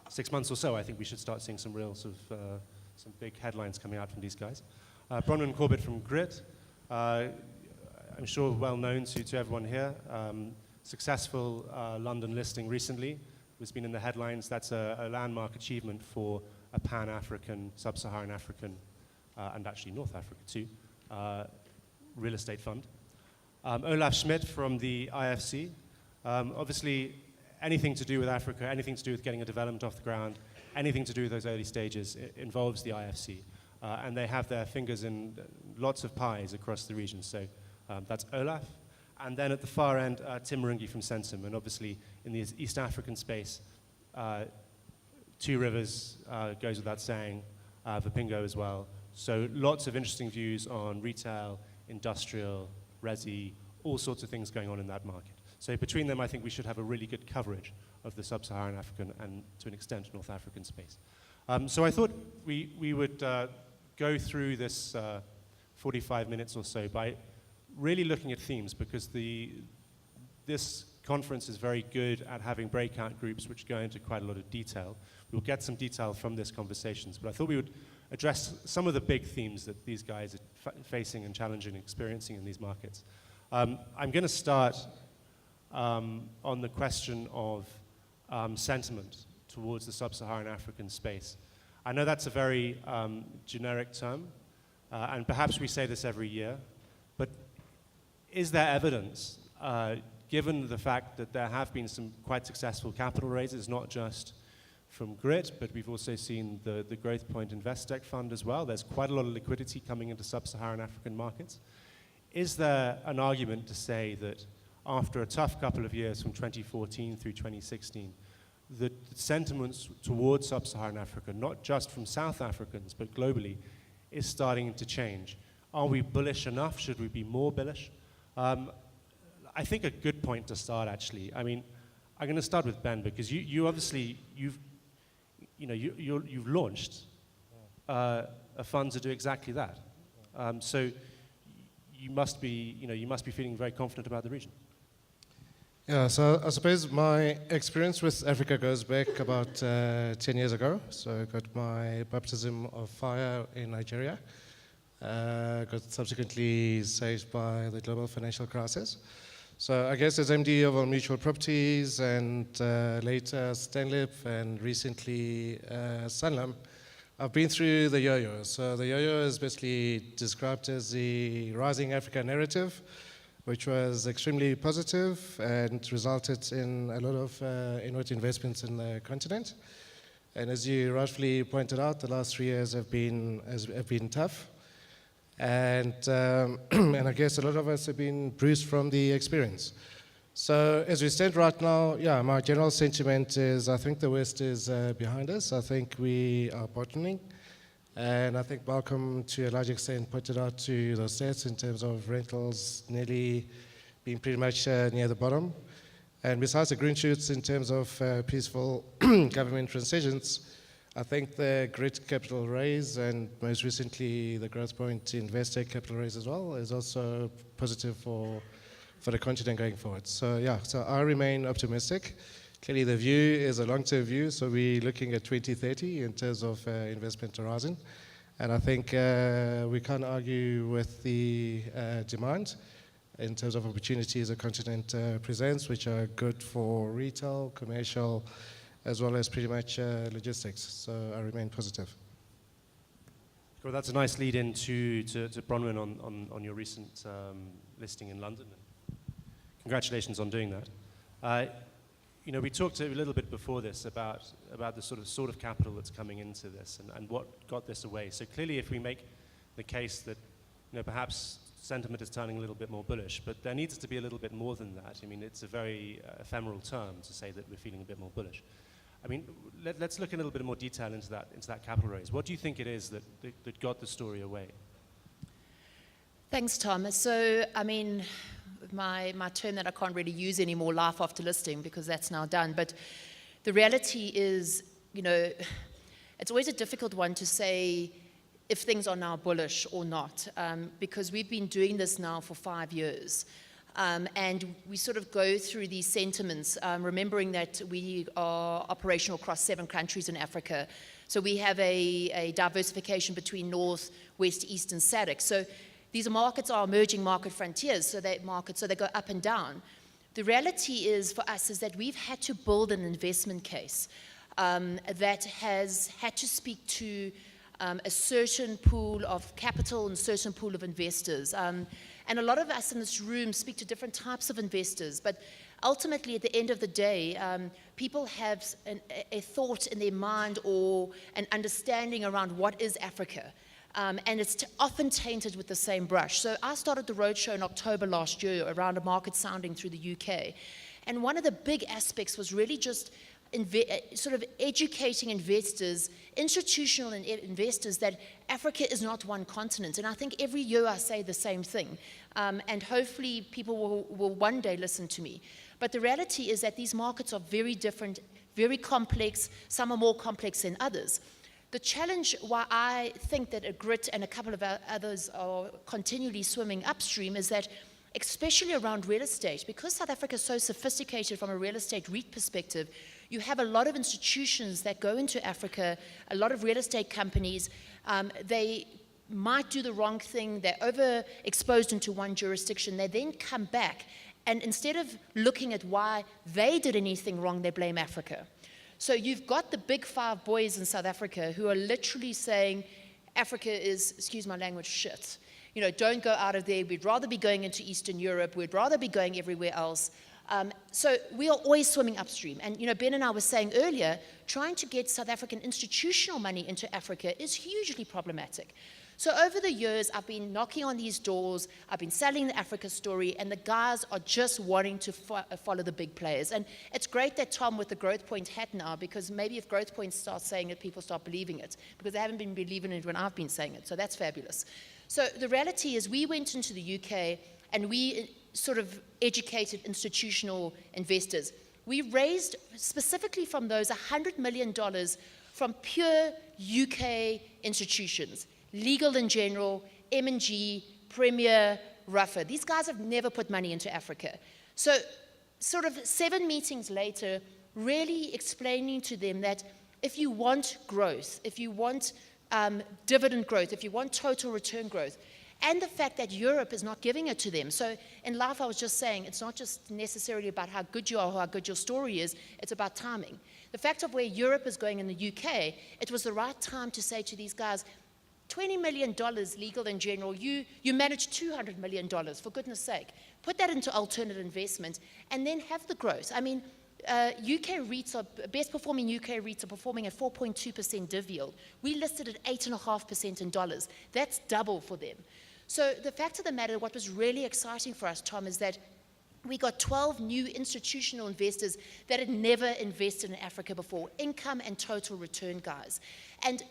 6 months or so. I think we should start seeing some real some big headlines coming out from these guys. Bronwyn Corbett from Grit, I'm sure well known to everyone here. Successful London listing recently, has been in the headlines. That's a landmark achievement for a Pan-African, Sub-Saharan African, and actually North Africa too, real estate fund. Olaf Schmidt from the IFC. Obviously, anything to do with Africa, anything to do with getting a development off the ground, anything to do with those early stages, it involves the IFC. And they have their fingers in lots of pies across the region. So that's Olaf. And then at the far end, Tim Marungi from Centum. And obviously, in the East African space, Two Rivers goes without saying, Vipingo as well. So lots of interesting views on retail, industrial, resi, all sorts of things going on in that market. So between them, I think we should have a really good coverage of the Sub-Saharan African and, to an extent, North African space. So I thought we would go through this 45 minutes or so by really looking at themes, because this conference is very good at having breakout groups which go into quite a lot of detail. We'll get some detail from these conversations, but I thought we would address some of the big themes that these guys are facing and challenging and experiencing in these markets. I'm going to start on the question of sentiment towards the Sub-Saharan African space. I know that's a very generic term, and perhaps we say this every year, but is there evidence, given the fact that there have been some quite successful capital raises, not just from Grit, but we've also seen the Growth Point Investec Fund as well. There's quite a lot of liquidity coming into Sub-Saharan African markets. Is there an argument to say that after a tough couple of years from 2014 through 2016, the sentiments towards Sub-Saharan Africa, not just from South Africans, but globally, is starting to change? Are we bullish enough? Should we be more bullish? I think a good point to start, actually. I mean, I'm going to start with Ben, because you obviously, you've launched a fund to do exactly that. So you must be feeling very confident about the region. Yeah, so I suppose my experience with Africa goes back about 10 years ago. So I got my baptism of fire in Nigeria. Got subsequently saved by the global financial crisis. So I guess as MD of Old Mutual Properties and later Stanlib and recently Sanlam, I've been through the yo-yo. So the yo-yo is basically described as the rising Africa narrative, which was extremely positive and resulted in a lot of inward investments in the continent. And as you rightfully pointed out, the last 3 years have been tough. And I guess a lot of us have been bruised from the experience. So as we stand right now, yeah, my general sentiment is I think the West is behind us. I think we are bottoming. And I think Malcolm, to a large extent, pointed out to the stats in terms of rentals nearly being pretty much near the bottom. And besides the green shoots in terms of peaceful government transitions, I think the Grit capital raise and most recently the Growth Point Investec capital raise as well is also positive for the continent going forward. So yeah, so I remain optimistic. Clearly the view is a long-term view, so we're looking at 2030 in terms of investment horizon. And I think we can't argue with the demand in terms of opportunities the continent presents, which are good for retail, commercial, as well as pretty much logistics. So I remain positive. Well, that's a nice lead in to Bronwyn on your recent listing in London. Congratulations on doing that. We talked a little bit before this about the sort of capital that's coming into this and what got this away. So clearly, if we make the case that perhaps sentiment is turning a little bit more bullish, but there needs to be a little bit more than that. I mean, it's a very ephemeral term to say that we're feeling a bit more bullish. I mean, let's look in a little bit more detail into that capital raise. What do you think it is that got the story away? Thanks, Tom. So, I mean, my term that I can't really use anymore, life after listing, because that's now done. But the reality is, it's always a difficult one to say if things are now bullish or not, because we've been doing this now for 5 years. And we sort of go through these sentiments, remembering that we are operational across 7 countries in Africa. So we have a diversification between North, West, East, and SADC. So these markets are emerging market frontiers, so they go up and down. The reality is, for us, is that we've had to build an investment case that has had to speak to a certain pool of capital and a certain pool of investors. And a lot of us in this room speak to different types of investors, but ultimately, at the end of the day, people have a thought in their mind or an understanding around what is Africa. And it's often tainted with the same brush. So I started the roadshow in October last year around a market sounding through the UK. And one of the big aspects was really just sort of educating investors, institutional investors, that Africa is not one continent. And I think every year I say the same thing. And hopefully people will one day listen to me. But the reality is that these markets are very different, very complex. Some are more complex than others. The challenge, why I think that a Grit and a couple of others are continually swimming upstream, is that especially around real estate, because South Africa is so sophisticated from a real estate REIT perspective, you have a lot of institutions that go into Africa, a lot of real estate companies. They might do the wrong thing, they're overexposed into one jurisdiction, they then come back, and instead of looking at why they did anything wrong, they blame Africa. So you've got the big 5 boys in South Africa who are literally saying, Africa is, excuse my language, shit. Don't go out of there. We'd rather be going into Eastern Europe. We'd rather be going everywhere else. So we are always swimming upstream. And, Ben and I were saying earlier, trying to get South African institutional money into Africa is hugely problematic. So over the years, I've been knocking on these doors, I've been selling the Africa story, and the guys are just wanting to follow the big players. And it's great that Tom with the Growth Point hat now, because maybe if Growth Point starts saying it, people start believing it, because they haven't been believing it when I've been saying it. So that's fabulous. So the reality is we went into the UK and we sort of educated institutional investors. We raised specifically from those $100 million from pure UK institutions. Legal & General, M&G, Premier, Ruffer. These guys have never put money into Africa. So sort of 7 meetings later, really explaining to them that if you want growth, if you want dividend growth, if you want total return growth, and the fact that Europe is not giving it to them. So in life, I was just saying, it's not just necessarily about how good you are or how good your story is, it's about timing. The fact of where Europe is going in the UK, it was the right time to say to these guys, $20 million Legal & General, you manage $200 million, for goodness sake. Put that into alternate investment and then have the growth. I mean, UK REITs are, best performing UK REITs are performing at 4.2% div yield. We listed at 8.5% in dollars. That's double for them. So the fact of the matter, what was really exciting for us, Tom, is that we got 12 new institutional investors that had never invested in Africa before, income and total return guys. And,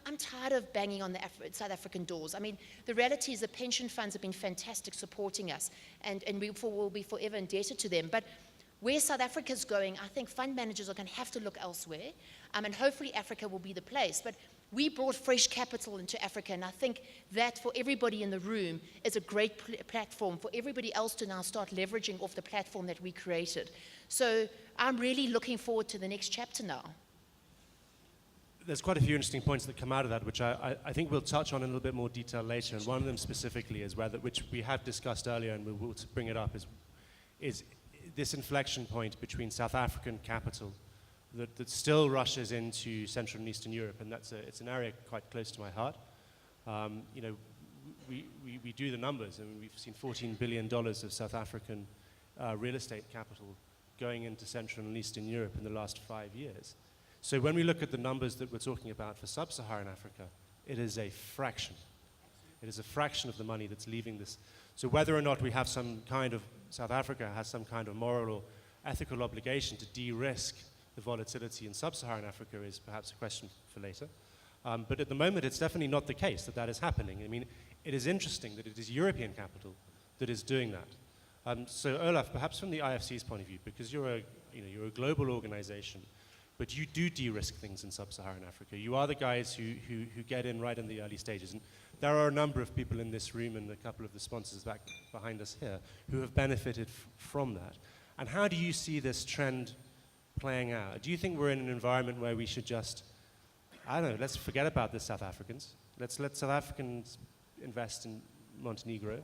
I'm tired of banging on the South African doors. I mean, the reality is the pension funds have been fantastic supporting us, and we will be forever indebted to them. But where South Africa's going, I think fund managers are going to have to look elsewhere, and hopefully Africa will be the place. But we brought fresh capital into Africa, and I think that for everybody in the room is a great platform for everybody else to now start leveraging off the platform that we created. So I'm really looking forward to the next chapter now. There's quite a few interesting points that come out of that, which I think we'll touch on in a little bit more detail later. And one of them specifically is which we have discussed earlier, and we'll bring it up, is this inflection point between South African capital that still rushes into Central and Eastern Europe, and it's an area quite close to my heart. We do the numbers, and we've seen $14 billion of South African real estate capital going into Central and Eastern Europe in the last 5 years. So when we look at the numbers that we're talking about for sub-Saharan Africa, it is a fraction. It is a fraction of the money that's leaving this. So whether or not we have some kind of, South Africa has some kind of moral or ethical obligation to de-risk the volatility in sub-Saharan Africa is perhaps a question for later. But at the moment, it's definitely not the case that that is happening. I mean, it is interesting that it is European capital that is doing that. So Olaf, perhaps from the IFC's point of view, because you're a global organization, but you do de-risk things in sub-Saharan Africa. You are the guys who get in right in the early stages. And there are a number of people in this room and a couple of the sponsors back behind us here who have benefited from that. And how do you see this trend playing out? Do you think we're in an environment where we should just, I don't know, let's forget about the South Africans. Let's let South Africans invest in Montenegro,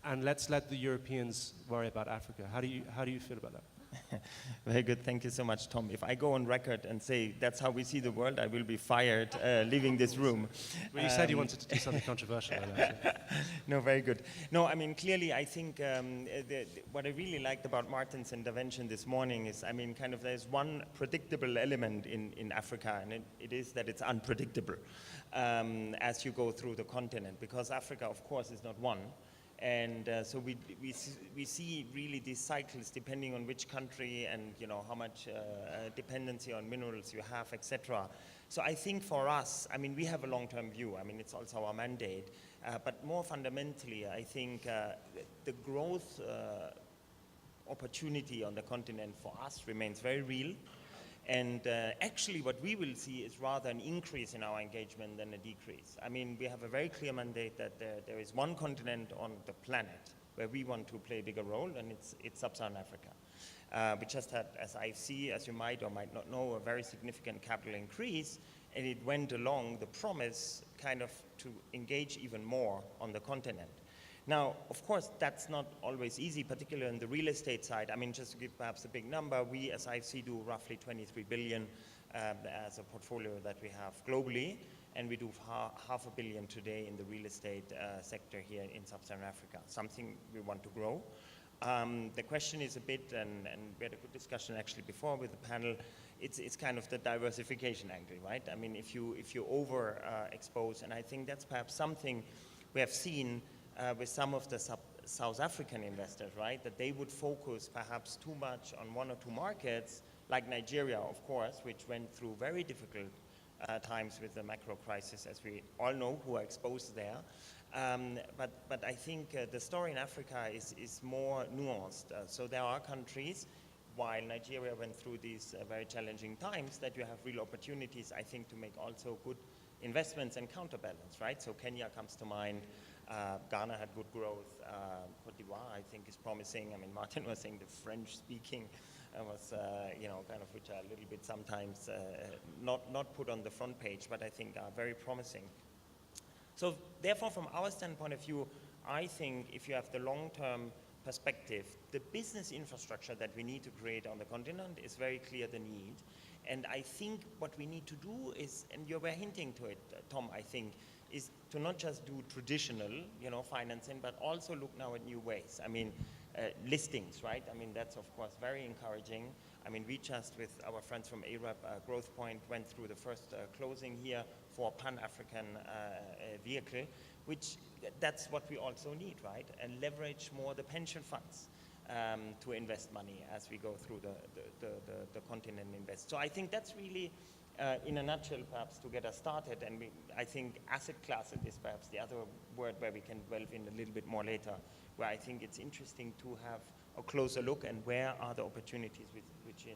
and let's let the Europeans worry about Africa. How do you feel about that? Very good, thank you so much, Tom. If I go on record and say that's how we see the world, I will be fired leaving this room. Well, you said you wanted to do something controversial. No, very good. No, I mean, clearly, I think what I really liked about Martin's intervention this morning is, I mean, kind of there's one predictable element in Africa, and it is that it's unpredictable as you go through the continent, because Africa, of course, is not one. And so we see really these cycles depending on which country and how much dependency on minerals you have, etc. So I think for us, I mean, we have a long-term view. I mean, it's also our mandate. But more fundamentally, I think the growth opportunity on the continent for us remains very real. And actually what we will see is rather an increase in our engagement than a decrease. I mean, we have a very clear mandate that there is one continent on the planet where we want to play a bigger role, and it's Sub-Saharan Africa. We just had, as IFC, as you might or might not know, a very significant capital increase, and it went along the promise kind of to engage even more on the continent. Now, of course, that's not always easy, particularly on the real estate side. I mean, just to give perhaps a big number, we as IFC do roughly 23 billion as a portfolio that we have globally, and we do $500 million today in the real estate sector here in Sub-Saharan Africa, something we want to grow. The question is a bit, and we had a good discussion actually before with the panel, it's kind of the diversification angle, right? I mean, if you overexpose, and I think that's perhaps something we have seen with some of the South African investors, right, that they would focus perhaps too much on one or two markets, like Nigeria, of course, which went through very difficult times with the macro crisis, as we all know, who are exposed there. But I think the story in Africa is more nuanced. So there are countries, while Nigeria went through these very challenging times, that you have real opportunities, I think, to make also good investments and counterbalance, right? So Kenya comes to mind. Ghana had good growth. Cote d'Ivoire, I think, is promising. I mean, Martin was saying the French-speaking was, kind of which are a little bit sometimes not put on the front page, but I think are very promising. So therefore, from our standpoint of view, I think if you have the long-term perspective, the business infrastructure that we need to create on the continent is very clear the need. And I think what we need to do is, and you were hinting to it, Tom, I think, is to not just do traditional, financing, but also look now at new ways. I mean, listings, right? I mean, that's of course very encouraging. I mean, we just, with our friends from Arab Growth Point, went through the first closing here for Pan-African vehicle, which that's what we also need, right? And leverage more the pension funds to invest money as we go through the continent and invest. So I think that's really, in a nutshell, perhaps to get us started, and I think asset class is perhaps the other word where we can delve in a little bit more later, where I think it's interesting to have a closer look and where are the opportunities which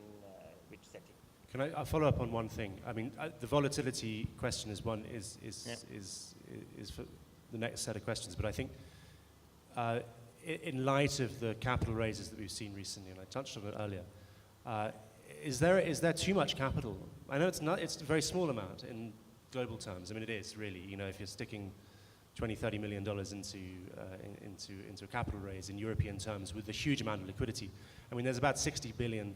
setting. Can I'll follow up on one thing? I mean, the volatility question is for the next set of questions, but I think in light of the capital raises that we've seen recently, and I touched on it earlier, is there too much capital? I know it's a very small amount in global terms. I mean, it is really, if you're sticking $20–30 million into a capital raise in European terms with a huge amount of liquidity. I mean, there's about $60 billion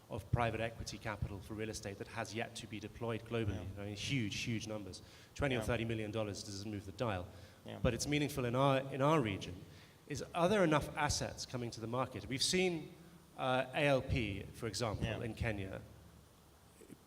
of private equity capital for real estate that has yet to be deployed globally. Yeah. I mean, huge numbers. $20 or $30 million doesn't move the dial, but it's meaningful in our region. Are there enough assets coming to the market? We've seen ALP, for example, in Kenya,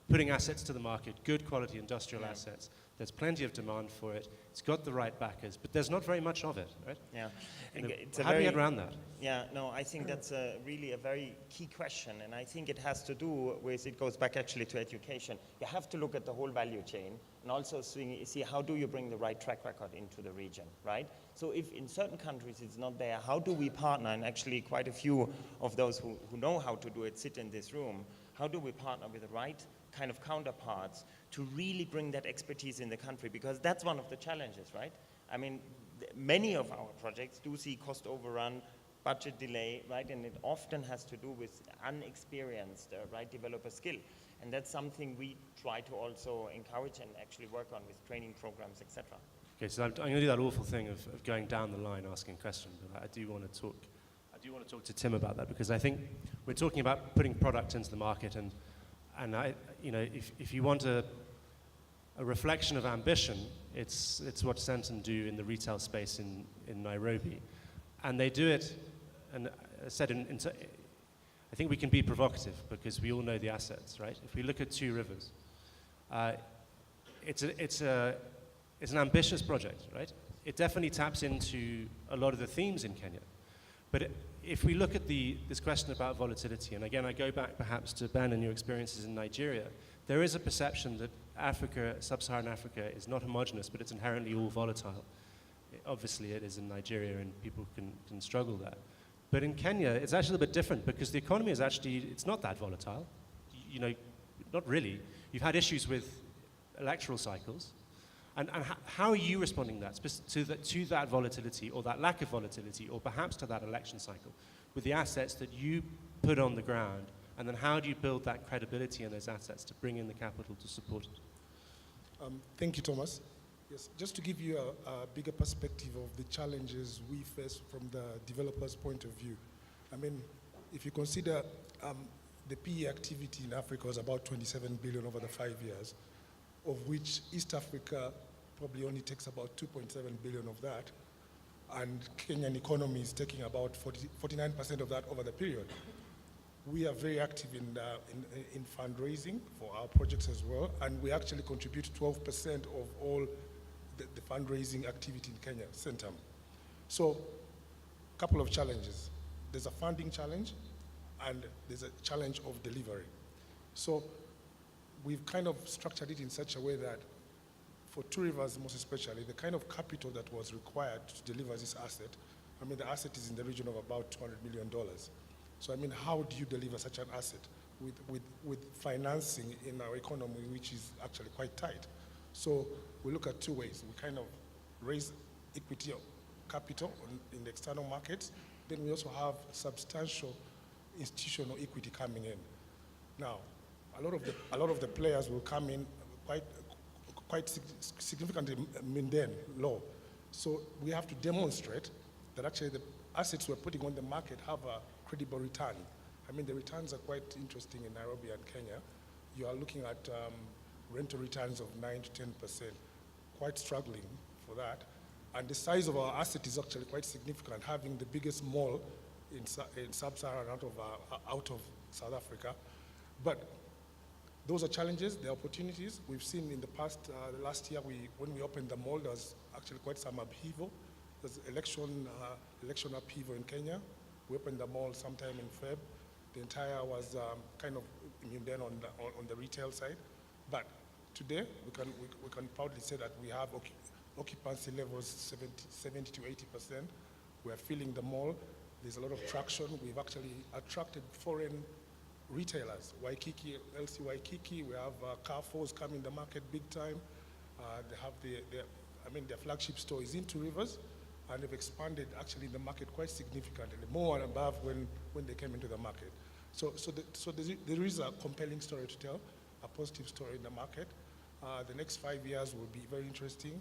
putting assets to the market, good quality industrial assets. There's plenty of demand for it. It's got the right backers, but there's not very much of it, right? Yeah. You know, It's a how do you very- get around that? Yeah, no, I think that's really a very key question, and I think it has to do with, it goes back actually to education. You have to look at the whole value chain and also see how do you bring the right track record into the region, right? So if in certain countries it's not there, how do we partner, and actually quite a few of those who know how to do it sit in this room, how do we partner with the right kind of counterparts to really bring that expertise in the country? Because that's one of the challenges, right? I mean, many of our projects do see cost overrun, budget delay, right? And it often has to do with unexperienced, right, developer skill. And that's something we try to also encourage and actually work on with training programs, etc. Okay, so I'm going to do that awful thing of going down the line asking questions, but I do want to talk to Tim about that, because I think we're talking about putting product into the market, and I, you know, if you want a reflection of ambition, it's what Centum do in the retail space in Nairobi, and they do it. And I said, I think we can be provocative because we all know the assets, right? If we look at Two Rivers, it's an ambitious project, right? It definitely taps into a lot of the themes in Kenya. But if we look at this question about volatility, and again, I go back perhaps to Ben and your experiences in Nigeria, there is a perception that Africa, sub-Saharan Africa, is not homogenous, but it's inherently all volatile. Obviously, it is in Nigeria, and people can struggle there. But in Kenya, it's actually a bit different because the economy is actually, it's not that volatile. You know, not really. You've had issues with electoral cycles. And how are you responding to that volatility, or that lack of volatility, or perhaps to that election cycle, with the assets that you put on the ground? And then how do you build that credibility in those assets to bring in the capital to support it? Thank you, Thomas. Yes, just to give you a bigger perspective of the challenges we face from the developer's point of view. I mean, if you consider the PE activity in Africa was about 27 billion over the 5 years, of which East Africa probably only takes about 2.7 billion of that, and Kenyan economy is taking about 49% of that over the period. We are very active in fundraising for our projects as well, and we actually contribute 12% of all the fundraising activity in Kenya, Centum. So, a couple of challenges. There's a funding challenge, and there's a challenge of delivery. So, we've kind of structured it in such a way that for Two Rivers most especially, the kind of capital that was required to deliver this asset, I mean, the asset is in the region of about $200 million. So, I mean, how do you deliver such an asset with financing in our economy, which is actually quite tight? So, we look at two ways. We kind of raise equity capital in the external markets. Then we also have substantial institutional equity coming in. Now, a lot of the players will come in quite significantly mundane, low. So we have to demonstrate that actually the assets we're putting on the market have a credible return. I mean, the returns are quite interesting in Nairobi and Kenya. You are looking at rental returns of 9 to 10%, quite struggling for that. And the size of our asset is actually quite significant, having the biggest mall in sub-Saharan out of South Africa. But those are challenges, the opportunities. We've seen in the past, last year, when we opened the mall, there was actually quite some upheaval. There's election upheaval in Kenya. We opened the mall sometime in Feb. The entire was kind of mundane on the retail side. But today, we can proudly say that we have occupancy levels 70 to 80%. We're filling the mall. There's a lot of traction. We've actually attracted foreign retailers. Waikiki, LC Waikiki, we have Carrefour's coming in the market big time. They have their flagship store is in Two Rivers, and they've expanded actually in the market quite significantly, more and above when they came into the market. So there is a compelling story to tell, a positive story in the market. The next 5 years will be very interesting.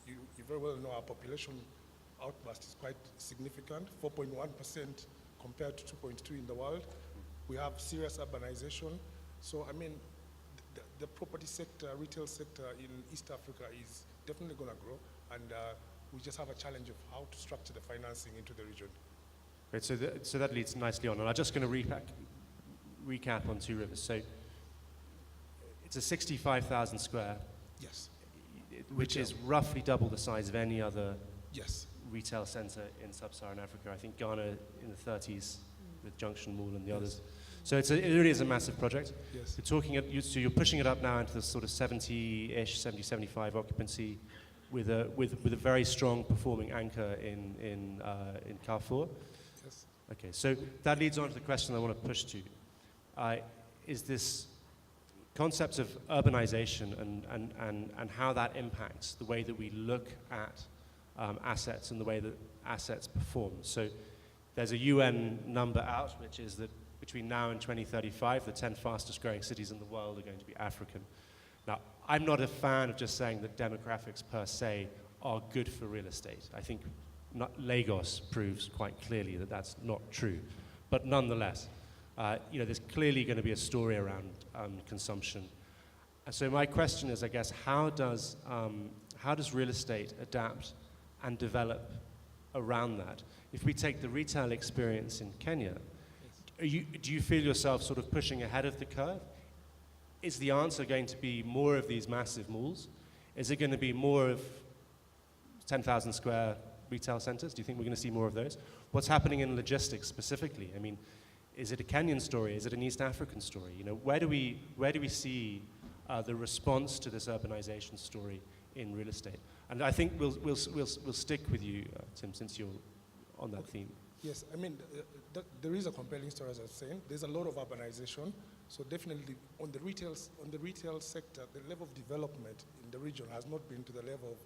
You very well know our population outburst is quite significant, 4.1% compared to 2.2 in the world. We have serious urbanization. So, I mean, the property sector, retail sector in East Africa is definitely going to grow, and we just have a challenge of how to structure the financing into the region. Great, so that leads nicely on, and I'm just going to recap on Two Rivers. So It's a 65,000 square, Yes, which is roughly double the size of any other yes, retail center in sub-Saharan Africa. I think Ghana in the 30s with Junction Mall and the others. So it really is a massive project. yes. You're so you're pushing it up now into the sort of 70-ish, 70, 75 occupancy with a very strong performing anchor in Carrefour. Yes. Okay, so that leads on to the question I want to push to. Is this concept of urbanization and how that impacts the way that we look at assets and the way that assets perform. So there's a UN number out, which is that between now and 2035, the 10 fastest growing cities in the world are going to be African. Now, I'm not a fan of just saying that demographics per se are good for real estate. I think Lagos proves quite clearly that that's not true. But nonetheless, there's clearly going to be a story around consumption. And so my question is, I guess, how does real estate adapt and develop around that? If we take the retail experience in Kenya, do you feel yourself sort of pushing ahead of the curve? Is the answer going to be more of these massive malls? Is it going to be more of 10,000 square retail centers? Do you think we're going to see more of those? What's happening in logistics specifically? I mean, is it a Kenyan story? Is it an East African story? Where do we see the response to this urbanization story in real estate? And I think we'll stick with you, Tim, since you're on that theme. Yes, I mean, there is a compelling story, as I was saying. There's a lot of urbanization. So definitely on the retail sector, the level of development in the region has not been to the level of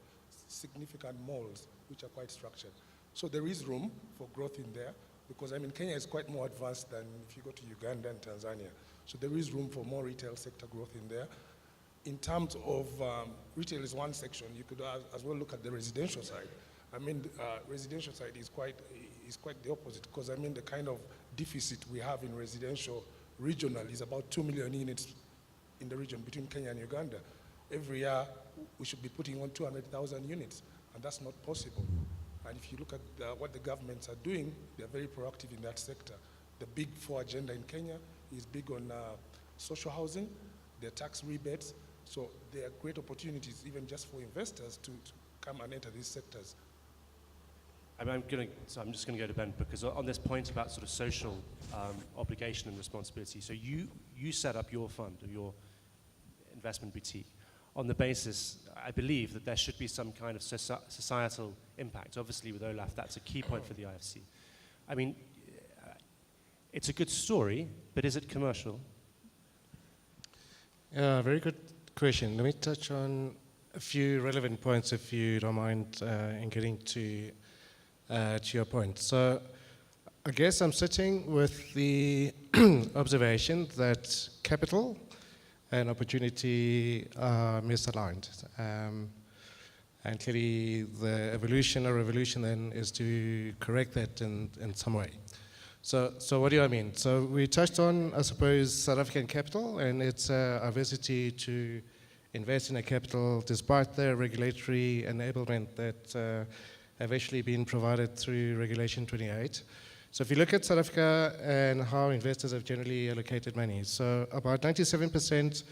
significant malls, which are quite structured. So there is room for growth in there, because I mean, Kenya is quite more advanced than if you go to Uganda and Tanzania. So there is room for more retail sector growth in there. In terms of retail is one section, you could as well look at the residential side. I mean, residential side is quite the opposite, because I mean, the kind of deficit we have in residential regional is about 2 million units in the region between Kenya and Uganda. Every year, we should be putting on 200,000 units, and that's not possible. And if you look at what the governments are doing, they're very proactive in that sector. The Big Four agenda in Kenya is big on social housing, their tax rebates, so there are great opportunities even just for investors to come and enter these sectors. I'm just going to go to Ben, because on this point about sort of social obligation and responsibility, so you set up your fund or your investment boutique on the basis, I believe, that there should be some kind of societal impact. Obviously, with OLAF, that's a key point for the IFC. I mean, it's a good story, but is it commercial? Yeah, very good question. Let me touch on a few relevant points, if you don't mind, in getting to your point. So I guess I'm sitting with the observation that capital and opportunity are misaligned. And clearly the evolution or revolution then is to correct that in some way. So what do I mean? So we touched on, I suppose, South African capital and its adversity to invest in a capital despite the regulatory enablement that have actually been provided through Regulation 28. So if you look at South Africa and how investors have generally allocated money, so about 97%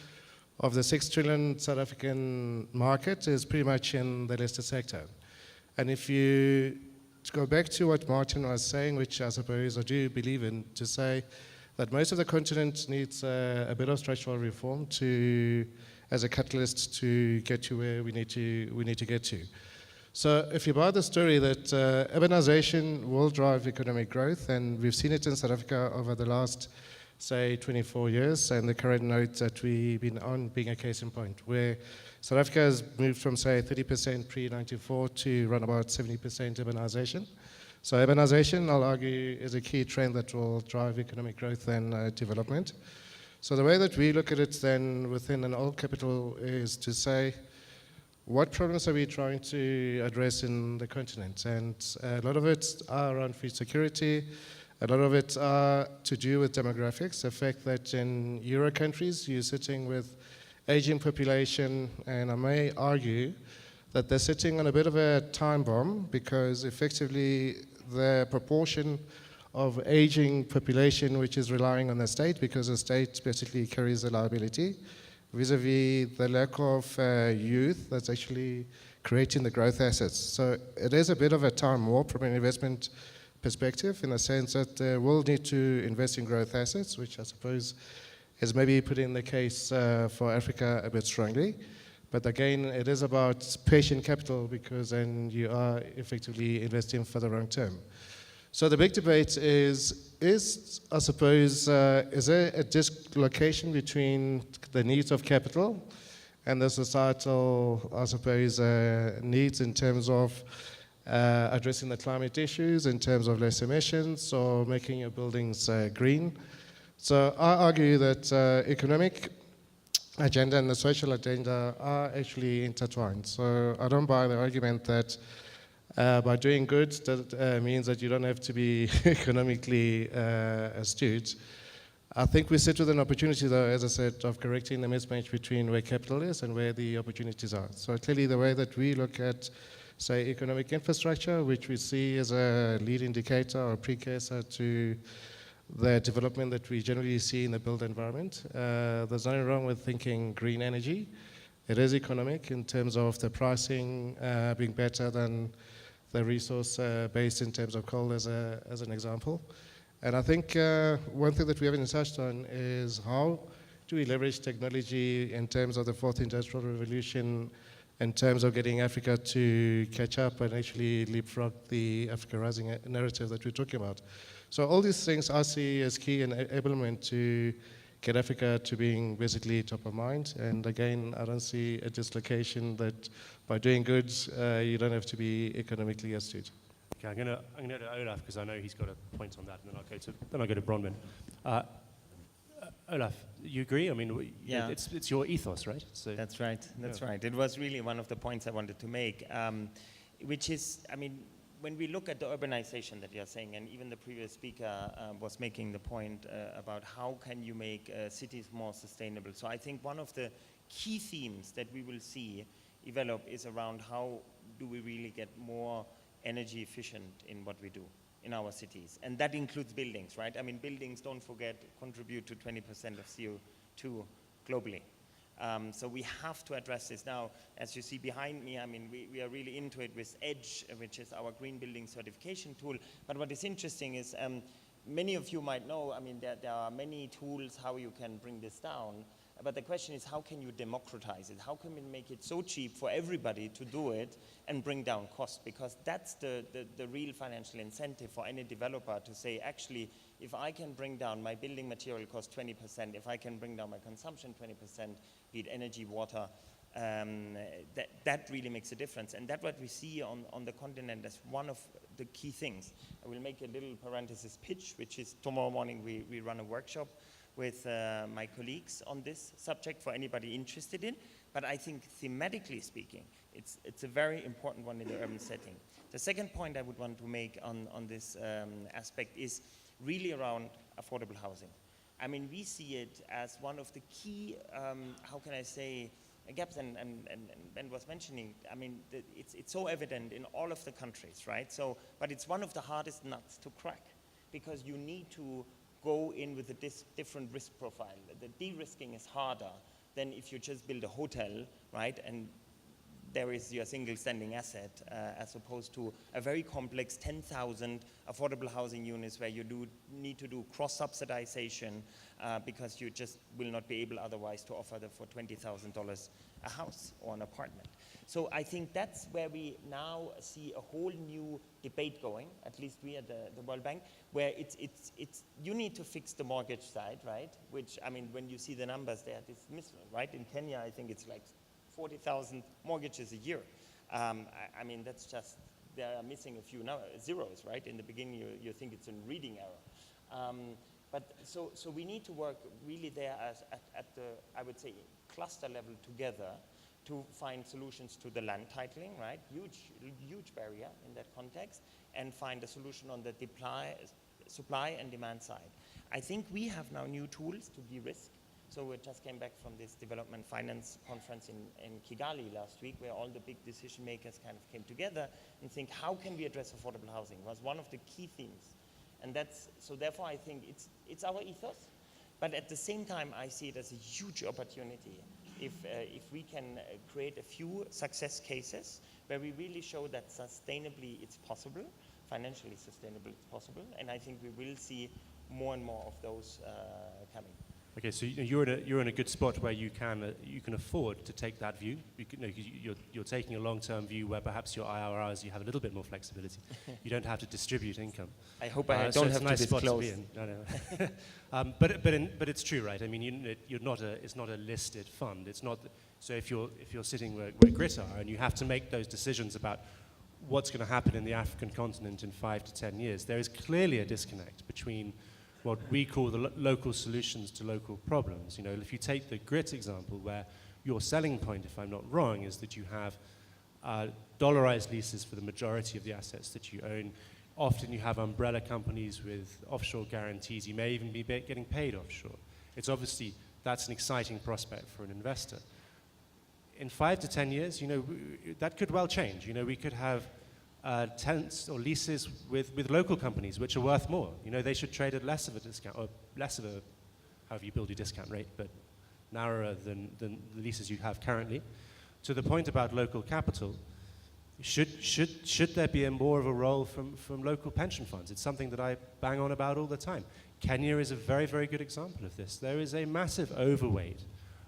of the 6 trillion South African market is pretty much in the listed sector. And if you go back to what Martin was saying, which I suppose I do believe in, to say that most of the continent needs a bit of structural reform as a catalyst to get to where we need to get to. So if you buy the story that urbanization will drive economic growth, and we've seen it in South Africa over the last, say, 24 years, and the current note that we've been on being a case in point, where South Africa has moved from, say, 30% pre-94 to around about 70% urbanization. So urbanization, I'll argue, is a key trend that will drive economic growth and development. So the way that we look at it then within an old capital is to say, what problems are we trying to address in the continent? And a lot of it are around food security. A lot of it are to do with demographics. The fact that in Euro countries, you're sitting with aging population, and I may argue that they're sitting on a bit of a time bomb, because effectively the proportion of aging population which is relying on the state, because the state basically carries the liability, vis-a-vis the lack of youth that's actually creating the growth assets. So it is a bit of a time warp from an investment perspective, in the sense that we'll need to invest in growth assets, which I suppose is maybe putting the case for Africa a bit strongly. But again, it is about patient capital, because then you are effectively investing for the long term. So the big debate is I suppose, is there a dislocation between the needs of capital and the societal, I suppose, needs in terms of addressing the climate issues, in terms of less emissions, or making your buildings green? So I argue that economic agenda and the social agenda are actually intertwined. So I don't buy the argument that by doing good, that means that you don't have to be economically astute. I think we sit with an opportunity, though, as I said, of correcting the mismatch between where capital is and where the opportunities are. So clearly the way that we look at, say, economic infrastructure, which we see as a lead indicator or precursor to the development that we generally see in the built environment. There's nothing wrong with thinking green energy. It is economic in terms of the pricing being better than the resource base in terms of coal, as an example. And I think one thing that we haven't touched on is how do we leverage technology in terms of the fourth industrial revolution, in terms of getting Africa to catch up and actually leapfrog the Africa Rising narrative that we're talking about. So all these things I see as key enablement to get Africa to being basically top of mind. And again, I don't see a dislocation that by doing good, you don't have to be economically astute. Okay, I'm going to go to Olaf, because I know he's got a point on that, and then I'll go to Bronwyn. Olaf, you agree? I mean, Yeah. it's your ethos, right? So, That's right. That's right. It was really one of the points I wanted to make, which is, I mean, when we look at the urbanization that you're saying, and even the previous speaker was making the point about how can you make cities more sustainable. So I think one of the key themes that we will see develop is around how do we really get more energy efficient in what we do in our cities. And that includes buildings, right? I mean, buildings, don't forget, contribute to 20% of CO2 globally. So we have to address this. Now, as you see behind me, I mean, we are really into it with EDGE, which is our green building certification tool. But what is interesting is many of you might know, I mean, there are many tools how you can bring this down. But the question is, how can you democratize it? How can we make it so cheap for everybody to do it and bring down costs? Because that's the real financial incentive for any developer to say, actually, if I can bring down my building material cost 20%, if I can bring down my consumption 20%, be it energy, water, that really makes a difference. And that's what we see on the continent as one of the key things. I will make a little parenthesis pitch, which is tomorrow morning we run a workshop with my colleagues on this subject for anybody interested in. But I think thematically speaking, it's a very important one in the urban setting. The second point I would want to make on this aspect is really around affordable housing. I mean, we see it as one of the key, how can I say, gaps, and Ben was mentioning, I mean, it's so evident in all of the countries, right? So, but it's one of the hardest nuts to crack, because you need to go in with a different risk profile. The de-risking is harder than if you just build a hotel, right? And there is your single standing asset, as opposed to a very complex 10,000 affordable housing units where you need to do cross-subsidization because you just will not be able otherwise to offer them for $20,000 a house or an apartment. So I think that's where we now see a whole new debate going, at least we at the World Bank, where you need to fix the mortgage side, right? Which, I mean, when you see the numbers, they are dismissal, right? In Kenya, I think it's like 40,000 mortgages a year. I mean, that's just, they are missing a few zeros, right? In the beginning, you think it's a reading error. But so we need to work really there at the, I would say, cluster level together to find solutions to the land titling, right? Huge barrier in that context, and find a solution on the supply and demand side. I think we have now new tools to de-risk. So we just came back from this development finance conference in Kigali last week, where all the big decision makers kind of came together and think, how can we address affordable housing? Was one of the key themes. And that's, so therefore I think it's our ethos, but at the same time I see it as a huge opportunity if we can create a few success cases where we really show that sustainably it's possible, financially sustainable it's possible, and I think we will see more and more of those coming. Okay, so you're in a good spot where you can afford to take that view. You're taking a long-term view where perhaps your IRRs, you have a little bit more flexibility. You don't have to distribute income. I hope I so don't it's have a nice to spot disclose. to be in. No. But it's true, right? I mean, it's not a listed fund. It's not. So if you're sitting where Grit are, and you have to make those decisions about what's going to happen in the African continent in 5 to 10 years, there is clearly a disconnect between what we call the local solutions to local problems. You know, if you take the Grit example, where your selling point, if I'm not wrong, is that you have dollarized leases for the majority of the assets that you own. Often you have umbrella companies with offshore guarantees. You may even be getting paid offshore. It's obviously, that's an exciting prospect for an investor. In 5 to 10 years, you know, that could well change. You know, we could have tenants or leases with local companies which are worth more. You know, they should trade at less of a discount, or less of a, however you build your discount rate, but narrower than the leases you have currently. To the point about local capital, should there be more of a role from local pension funds? It's something that I bang on about all the time. Kenya is a very, very good example of this. There is a massive overweight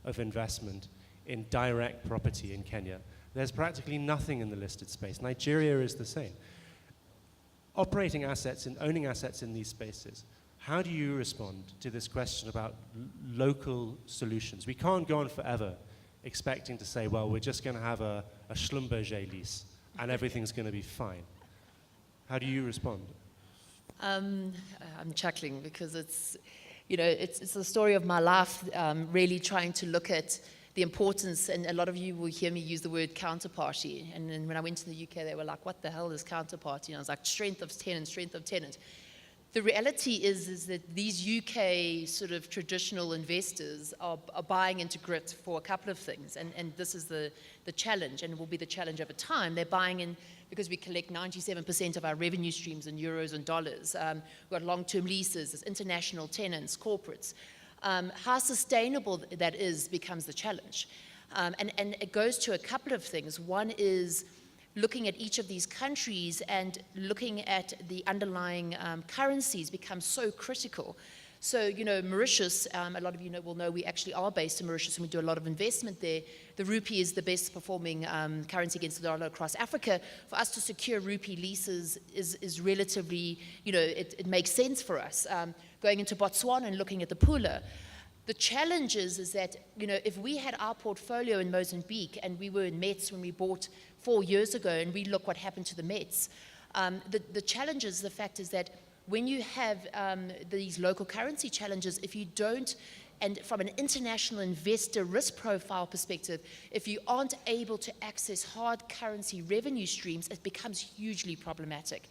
of investment in direct property in Kenya. There's practically nothing in the listed space. Nigeria is the same. Operating assets and owning assets in these spaces, how do you respond to this question about local solutions? We can't go on forever expecting to say, well, we're just going to have a Schlumberger lease and everything's going to be fine. How do you respond? I'm chuckling because it's the story of my life, really trying to look at the importance, and a lot of you will hear me use the word counterparty. And then when I went to the UK, they were like, what the hell is counterparty? And I was like, strength of tenant, strength of tenant. The reality is that these UK sort of traditional investors are buying into Grit for a couple of things. And this is the challenge, and it will be the challenge over time. They're buying in because we collect 97% of our revenue streams in euros and dollars. We've got long-term leases, there's international tenants, corporates. How sustainable that is becomes the challenge. And it goes to a couple of things. One is looking at each of these countries and looking at the underlying currencies becomes so critical. So, you know, Mauritius, a lot of you will know we actually are based in Mauritius and we do a lot of investment there. The rupee is the best performing currency against the dollar across Africa. For us to secure rupee leases is relatively, you know, it makes sense for us. Going into Botswana and looking at the Pula, the challenge is that, you know, if we had our portfolio in Mozambique and we were in Mets when we bought 4 years ago and we look what happened to the Mets, the challenge is, the fact is that when you have these local currency challenges, if you don't, and from an international investor risk profile perspective, if you aren't able to access hard currency revenue streams, it becomes hugely problematic.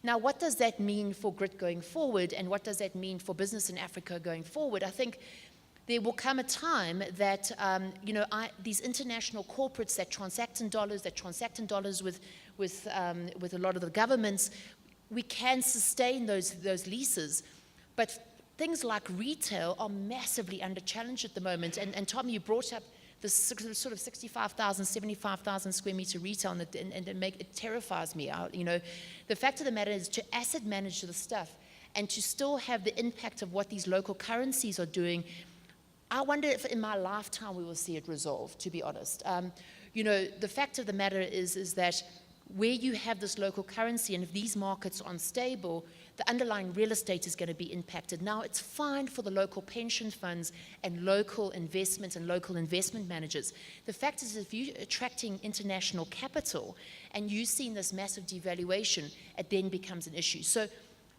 Now, what does that mean for Grit going forward, and what does that mean for business in Africa going forward? I think there will come a time that, you know, these international corporates that transact in dollars with a lot of the governments, we can sustain those leases, but things like retail are massively under challenge at the moment. And Tom, you brought up this sort of 65,000, 75,000 square meter retail, and it terrifies me. You know, the fact of the matter is, to asset manage the stuff and to still have the impact of what these local currencies are doing, I wonder if in my lifetime we will see it resolved, to be honest. You know, the fact of the matter is that where you have this local currency, and if these markets are unstable, the underlying real estate is going to be impacted. Now, it's fine for the local pension funds and local investments and local investment managers. The fact is, if you're attracting international capital and you've seen this massive devaluation, it then becomes an issue. So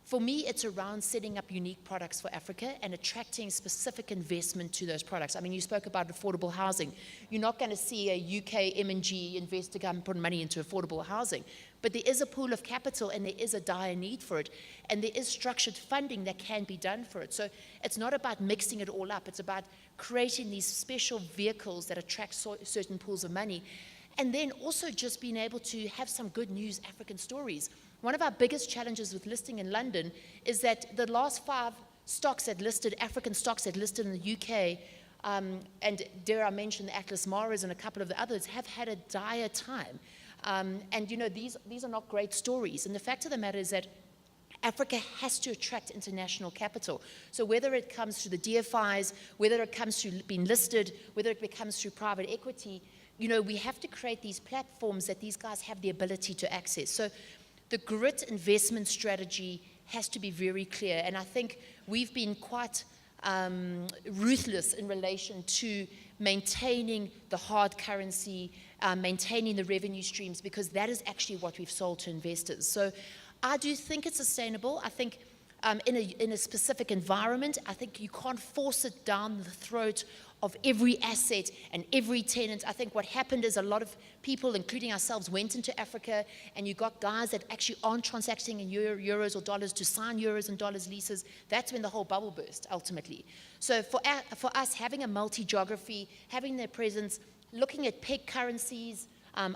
for me, it's around setting up unique products for Africa and attracting specific investment to those products. I mean, you spoke about affordable housing. You're not going to see a UK M&G investor come and put money into affordable housing. But there is a pool of capital and there is a dire need for it. And there is structured funding that can be done for it. So it's not about mixing it all up. It's about creating these special vehicles that attract certain pools of money. And then also just being able to have some good news African stories. One of our biggest challenges with listing in London is that the last 5 stocks that listed, African stocks that listed in the UK, and dare I mention the Atlas Maras and a couple of the others, have had a dire time. And you know, these are not great stories. And the fact of the matter is that Africa has to attract international capital. So whether it comes through the DFIs, whether it comes through being listed, whether it comes through private equity, you know, we have to create these platforms that these guys have the ability to access. So the grit investment strategy has to be very clear. And I think we've been quite ruthless in relation to maintaining the hard currency, maintaining the revenue streams, because that is actually what we've sold to investors. So I do think it's sustainable. I think in a specific environment, I think you can't force it down the throat of every asset and every tenant. I think what happened is a lot of people, including ourselves, went into Africa, and you got guys that actually aren't transacting in euros or dollars to sign euros and dollars leases. That's when the whole bubble burst, ultimately. So for us, having a multi-geography, having their presence, looking at peg currencies,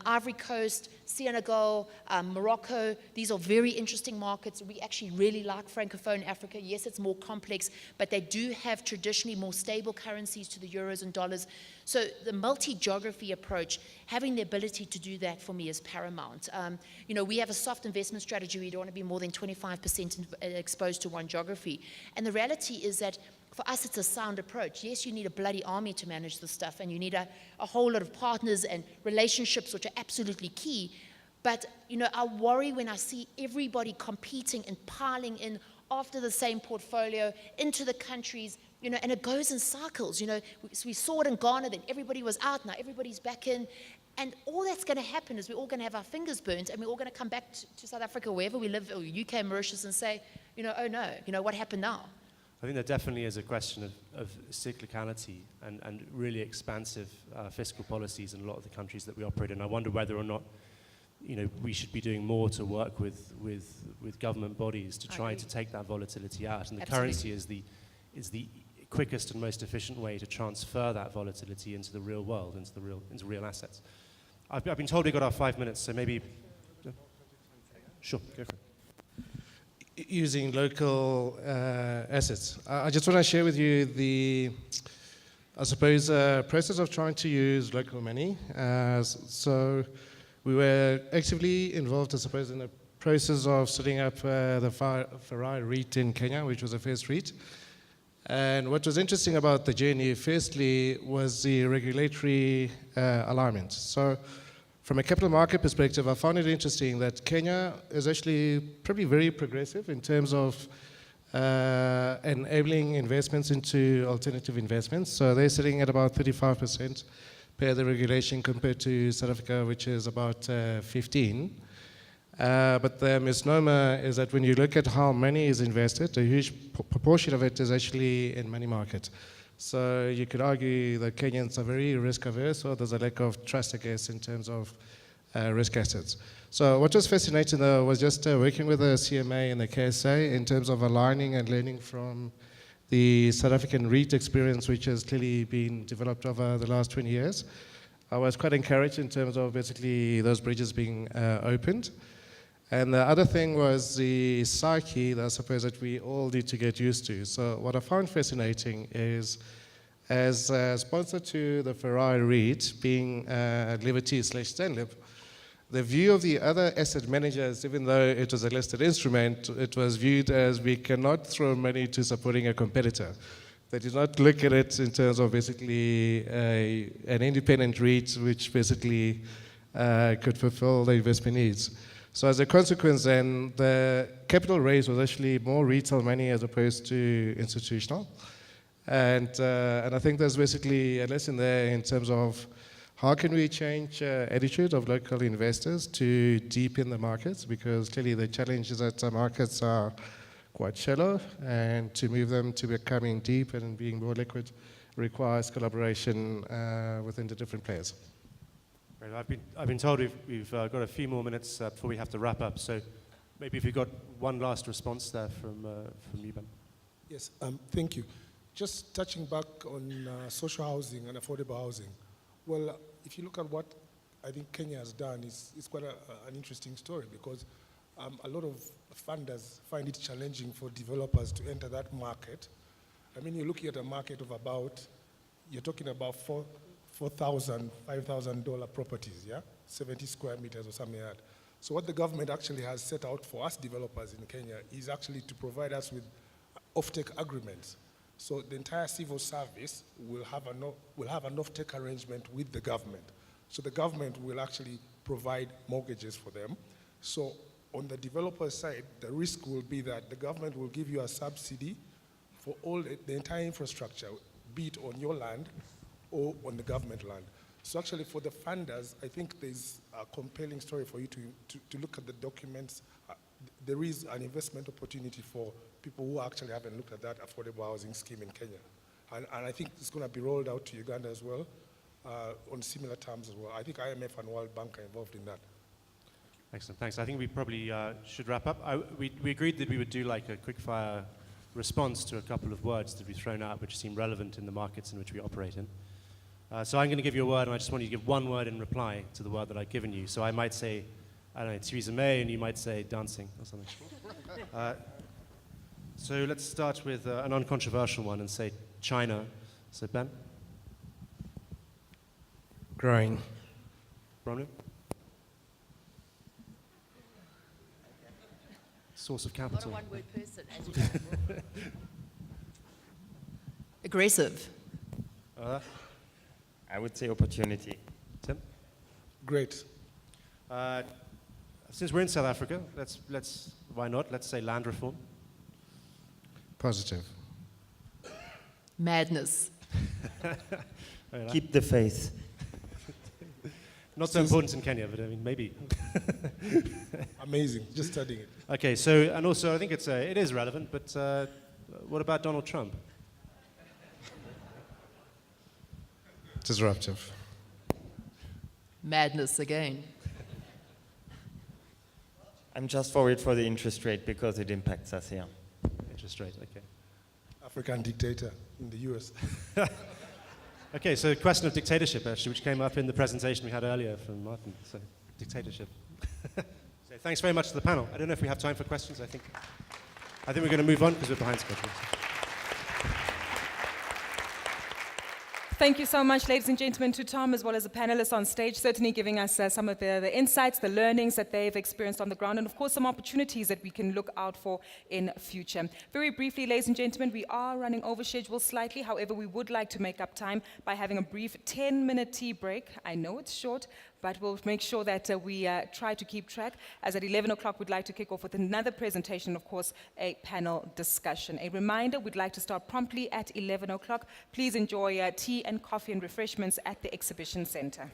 Ivory Coast, Senegal, Morocco, these are very interesting markets. We actually really like Francophone Africa. Yes, it's more complex, but they do have traditionally more stable currencies to the euros and dollars. So the multi-geography approach, having the ability to do that for me is paramount. You know, we have a soft investment strategy. We don't want to be more than 25% exposed to one geography. And the reality is that for us, it's a sound approach. Yes, you need a bloody army to manage this stuff, and you need a whole lot of partners and relationships, which are absolutely key. But, you know, I worry when I see everybody competing and piling in after the same portfolio into the countries, you know, and it goes in cycles. You know, we saw it in Ghana, then everybody was out, now everybody's back in. And all that's going to happen is we're all going to have our fingers burnt, and we're all going to come back to South Africa, wherever we live, or UK, Mauritius, and say, you know, oh no, you know, what happened now? I think there definitely is a question of cyclicality and really expansive fiscal policies in a lot of the countries that we operate in. I wonder whether or not, you know, we should be doing more to work with government bodies to try to take that volatility out. And the currency is the quickest and most efficient way to transfer that volatility into the real world, into real assets. I've been told we got our 5 minutes, so maybe. Sure, go for it. Using local assets. I just want to share with you the, I suppose, process of trying to use local money. So we were actively involved, I suppose, in the process of setting up the Farai REIT in Kenya, which was the first REIT. And what was interesting about the journey, firstly, was the regulatory alignment. So from a capital market perspective, I found it interesting that Kenya is actually probably very progressive in terms of enabling investments into alternative investments. So they're sitting at about 35% per the regulation compared to South Africa, which is about 15%. But the misnomer is that when you look at how money is invested, a huge proportion of it is actually in money market. So you could argue that Kenyans are very risk averse, or there's a lack of trust, I guess, in terms of risk assets. So what was fascinating, though, was just working with the CMA and the KSA in terms of aligning and learning from the South African REIT experience, which has clearly been developed over the last 20 years. I was quite encouraged in terms of basically those bridges being opened. And the other thing was the psyche that I suppose that we all need to get used to. So what I found fascinating is, as a sponsor to the Farai REIT, being Liberty/Stanlib, the view of the other asset managers, even though it was a listed instrument, it was viewed as we cannot throw money to supporting a competitor. They did not look at it in terms of basically an independent REIT which basically could fulfill the investment needs. So as a consequence, then, the capital raise was actually more retail money as opposed to institutional. And I think there's basically a lesson there in terms of how can we change attitude of local investors to deepen the markets, because clearly the challenge is that the markets are quite shallow, and to move them to becoming deep and being more liquid requires collaboration within the different players. Right, I've been told we've got a few more minutes before we have to wrap up. So maybe if you've got one last response there from you, Ben. Yes, thank you. Just touching back on social housing and affordable housing. Well, if you look at what I think Kenya has done, it's quite an interesting story, because a lot of funders find it challenging for developers to enter that market. I mean, you're looking at a market of about, you're talking about $4,000, $5,000 properties, yeah? 70 square meters or something like that. So what the government actually has set out for us developers in Kenya is actually to provide us with off-take agreements. So the entire civil service will have an off-take arrangement with the government. So the government will actually provide mortgages for them. So on the developer side, the risk will be that the government will give you a subsidy for all the entire infrastructure, be it on your land or on the government land. So actually for the funders, I think there's a compelling story for you to look at the documents. There is an investment opportunity for people who actually haven't looked at that affordable housing scheme in Kenya. And I think it's going to be rolled out to Uganda as well on similar terms as well. I think IMF and World Bank are involved in that. Excellent, thanks. I think we probably should wrap up. We agreed that we would do like a quick-fire response to a couple of words that we've thrown out which seem relevant in the markets in which we operate in. So I'm going to give you a word, and I just want you to give one word in reply to the word that I've given you. So I might say, I don't know, Theresa May, and you might say dancing or something. So let's start with an uncontroversial one and say China. So Ben? Growing. Bronwyn? Source of Not a capital. one-word person, as you know. Aggressive. I would say opportunity. Tim? Great. Since we're in South Africa, why not? Let's say land reform. Positive. Madness. Keep the faith. Not so important in Kenya, but I mean, maybe. Amazing, just studying it. Okay, so, and also I think it is relevant, but what about Donald Trump? Disruptive. Madness again. I'm just worried for the interest rate because it impacts us here. Interest rate, okay. African dictator in the US. Okay, so question of dictatorship, actually, which came up in the presentation we had earlier from Martin. So, dictatorship. So thanks very much to the panel. I don't know if we have time for questions. I think we're going to move on because we're behind schedule. Thank you so much, ladies and gentlemen, to Tom as well as the panelists on stage, certainly giving us some of the insights, the learnings that they've experienced on the ground, and of course some opportunities that we can look out for in future. Very briefly, ladies and gentlemen, we are running over schedule slightly. However, we would like to make up time by having a brief 10-minute tea break. I know it's short, but we'll make sure that we try to keep track, as at 11 o'clock we'd like to kick off with another presentation, of course, a panel discussion. A reminder, we'd like to start promptly at 11 o'clock. Please enjoy tea and coffee and refreshments at the exhibition center.